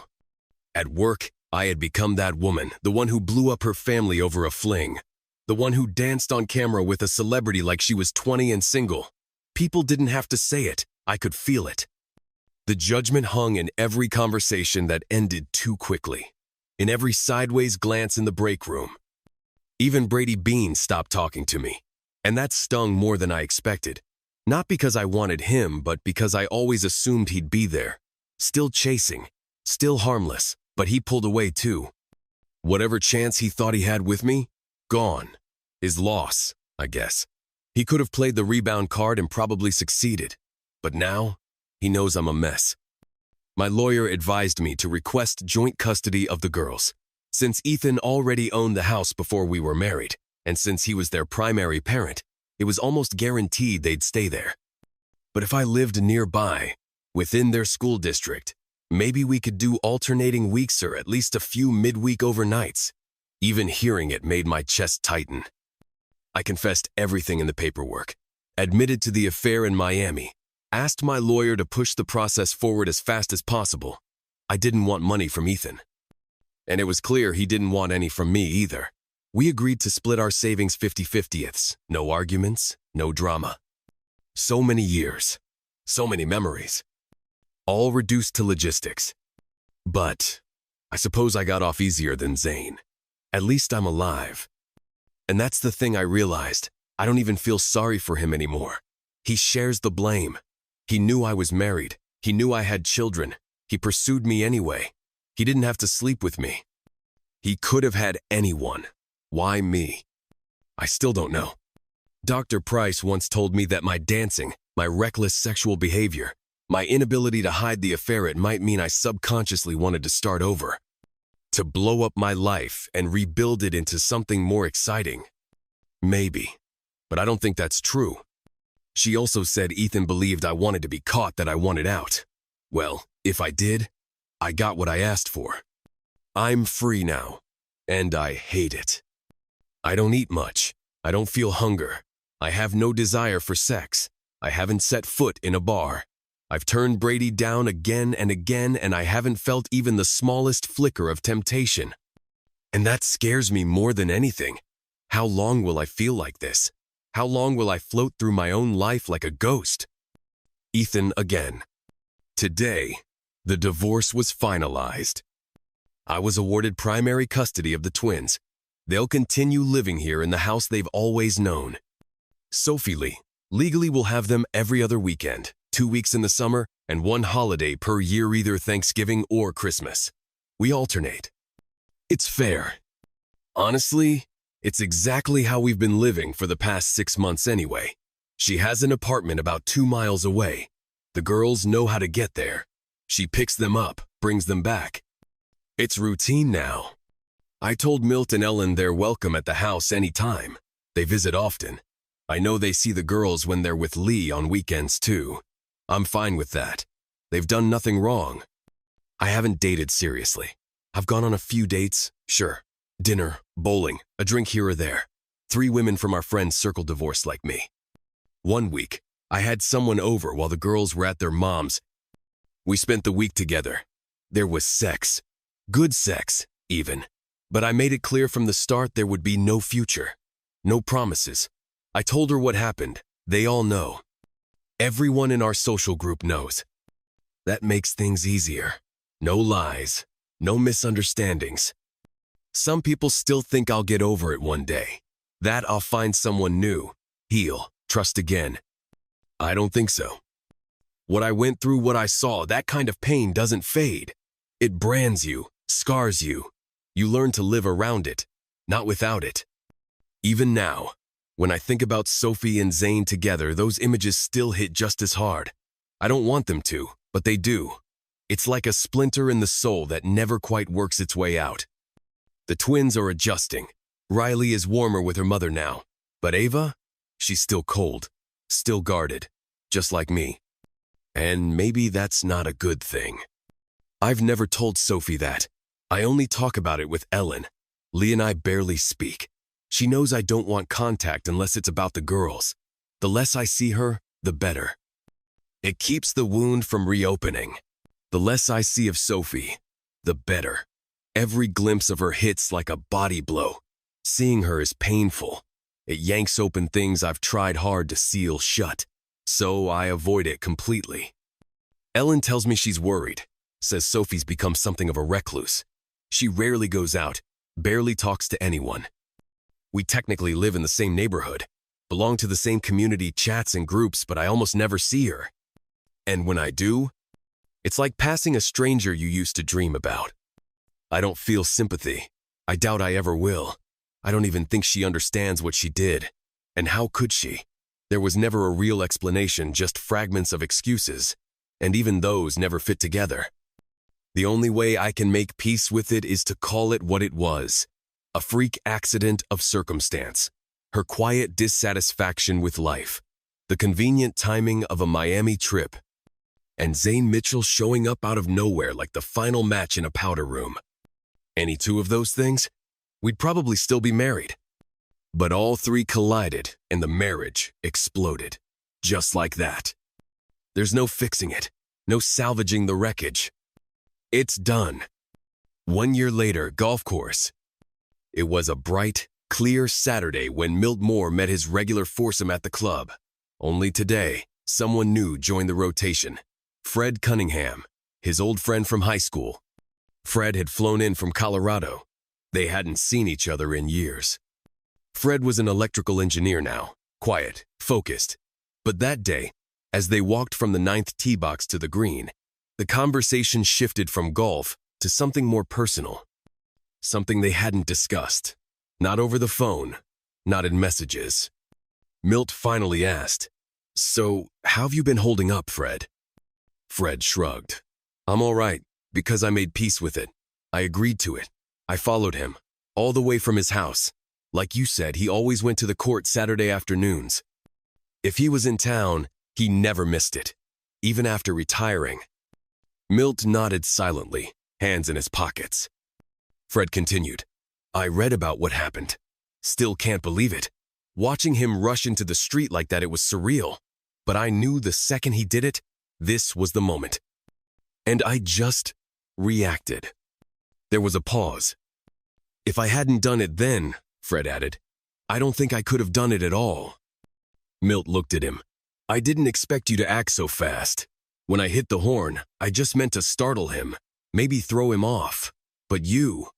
At work, I had become that woman, the one who blew up her family over a fling. The one who danced on camera with a celebrity like she was 20 and single. People didn't have to say it. I could feel it. The judgment hung in every conversation that ended too quickly. In every sideways glance in the break room. Even Brady Bean stopped talking to me. And that stung more than I expected. Not because I wanted him, but because I always assumed he'd be there. Still chasing. Still harmless. But he pulled away too. Whatever chance he thought he had with me, gone. His loss, I guess. He could have played the rebound card and probably succeeded. But now, he knows I'm a mess. My lawyer advised me to request joint custody of the girls. Since Ethan already owned the house before we were married, and since he was their primary parent, it was almost guaranteed they'd stay there. But if I lived nearby, within their school district, maybe we could do alternating weeks or at least a few midweek overnights. Even hearing it made my chest tighten. I confessed everything in the paperwork, admitted to the affair in Miami, asked my lawyer to push the process forward as fast as possible. I didn't want money from Ethan. And it was clear he didn't want any from me either. We agreed to split our savings 50-50ths. No arguments, no drama. So many years, so many memories. All reduced to logistics. But I suppose I got off easier than Zane. At least I'm alive. And that's the thing I realized. I don't even feel sorry for him anymore. He shares the blame. He knew I was married. He knew I had children. He pursued me anyway. He didn't have to sleep with me. He could have had anyone. Why me? I still don't know. Dr. Price once told me that my dancing, my reckless sexual behavior, my inability to hide the affair, it might mean I subconsciously wanted to start over. To blow up my life and rebuild it into something more exciting. Maybe. But I don't think that's true. She also said Ethan believed I wanted to be caught, that I wanted out. Well, if I did, I got what I asked for. I'm free now, and I hate it. I don't eat much. I don't feel hunger. I have no desire for sex. I haven't set foot in a bar. I've turned Brady down again and again, and I haven't felt even the smallest flicker of temptation. And that scares me more than anything. How long will I feel like this? How long will I float through my own life like a ghost? Ethan again. Today, the divorce was finalized. I was awarded primary custody of the twins. They'll continue living here in the house they've always known. Sophie Lee, Legally, we'll have them every other weekend, 2 weeks in the summer, and 1 holiday per year, either Thanksgiving or Christmas. We alternate. It's fair. Honestly, it's exactly how we've been living for the past 6 months anyway. She has an apartment about 2 miles away. The girls know how to get there. She picks them up, brings them back. It's routine now. I told Milt and Ellen they're welcome at the house anytime. They visit often. I know they see the girls when they're with Lee on weekends too. I'm fine with that. They've done nothing wrong. I haven't dated seriously. I've gone on a few dates, sure. Dinner, bowling, a drink here or there. 3 women from our friend's circle divorced like me. One week, I had someone over while the girls were at their mom's. We spent the week together. There was sex. Good sex, even. But I made it clear from the start there would be no future. No promises. I told her what happened. They all know. Everyone in our social group knows. That makes things easier. No lies. No misunderstandings. Some people still think I'll get over it one day. That I'll find someone new, heal, trust again. I don't think so. What I went through, what I saw, that kind of pain doesn't fade. It brands you, scars you. You learn to live around it, not without it. Even now, when I think about Sophie and Zane together, those images still hit just as hard. I don't want them to, but they do. It's like a splinter in the soul that never quite works its way out. The twins are adjusting. Riley is warmer with her mother now. But Ava? She's still cold, still guarded, just like me. And maybe that's not a good thing. I've never told Sophie that. I only talk about it with Ellen. Lee and I barely speak. She knows I don't want contact unless it's about the girls. The less I see her, the better. It keeps the wound from reopening. The less I see of Sophie, the better. Every glimpse of her hits like a body blow. Seeing her is painful. It yanks open things I've tried hard to seal shut. So I avoid it completely. Ellen tells me she's worried. Says Sophie's become something of a recluse. She rarely goes out, barely talks to anyone. We technically live in the same neighborhood, belong to the same community chats and groups, but I almost never see her. And when I do, it's like passing a stranger you used to dream about. I don't feel sympathy. I doubt I ever will. I don't even think she understands what she did. And how could she? There was never a real explanation, just fragments of excuses. And even those never fit together. The only way I can make peace with it is to call it what it was. A freak accident of circumstance. Her quiet dissatisfaction with life. The convenient timing of a Miami trip. And Zane Mitchell showing up out of nowhere like the final match in a powder room. Any 2 of those things, we'd probably still be married. But all 3 collided and the marriage exploded. Just like that. There's no fixing it, no salvaging the wreckage. It's done. 1 year later, golf course. It was a bright, clear Saturday when Milt Moore met his regular foursome at the club. Only today, someone new joined the rotation. Fred Cunningham, his old friend from high school. Fred had flown in from Colorado. They hadn't seen each other in years. Fred was an electrical engineer now, quiet, focused. But that day, as they walked from the 9th tee box to the green, the conversation shifted from golf to something more personal. Something they hadn't discussed. Not over the phone, not in messages. Milt finally asked, "So, how have you been holding up, Fred?" Fred shrugged. "I'm all right, because I made peace with it. I agreed to it. I followed him, all the way from his house. Like you said, he always went to the court Saturday afternoons. If he was in town, he never missed it, even after retiring." Milt nodded silently, hands in his pockets. Fred continued, "I read about what happened. Still can't believe it. Watching him rush into the street like that, it was surreal. But I knew the second he did it, this was the moment. And I just reacted." There was a pause. "If I hadn't done it then," Fred added, "I don't think I could have done it at all." Milt looked at him. "I didn't expect you to act so fast. When I hit the horn, I just meant to startle him, maybe throw him off. But you—"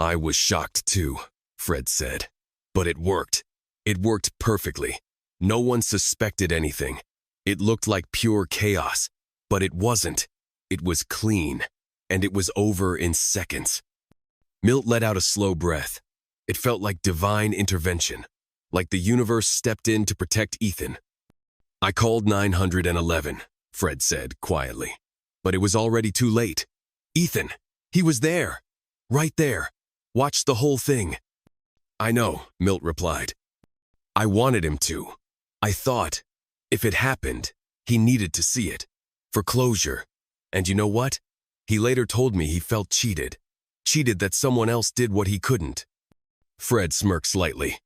"I was shocked too," Fred said. "But it worked. It worked perfectly. No one suspected anything. It looked like pure chaos, but it wasn't. It was clean, and it was over in seconds. Milt let out a slow breath. It felt like divine intervention, like the universe stepped in to protect Ethan. I called 911, Fred said quietly, but it was already too late. Ethan, he was there, right there, watched the whole thing. I know, Milt replied. I wanted him to. I thought, if it happened, he needed to see it, for closure. And you know what? He later told me he felt cheated that someone else did what he couldn't. Fred smirked slightly.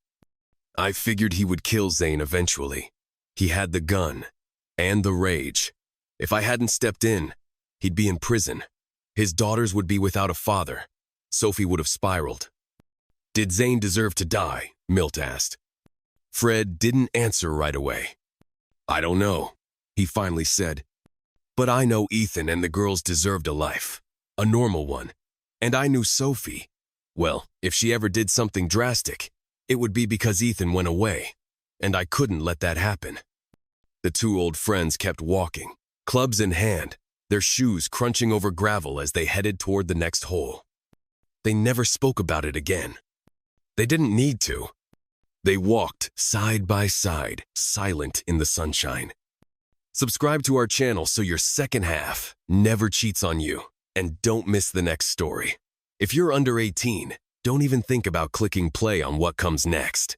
I figured he would kill Zane eventually. He had the gun and the rage. If I hadn't stepped in, he'd be in prison. His daughters would be without a father. Sophie would have spiraled. Did Zane deserve to die? Milt asked. Fred didn't answer right away. I don't know, he finally said. But I know Ethan and the girls deserved a life, a normal one. And I knew Sophie. Well, if she ever did something drastic, it would be because Ethan went away, and I couldn't let that happen. The two old friends kept walking, clubs in hand, their shoes crunching over gravel as they headed toward the next hole. They never spoke about it again. They didn't need to. They walked side by side, silent in the sunshine. Subscribe to our channel so your second half never cheats on you, and don't miss the next story. If you're under 18, don't even think about clicking play on what comes next.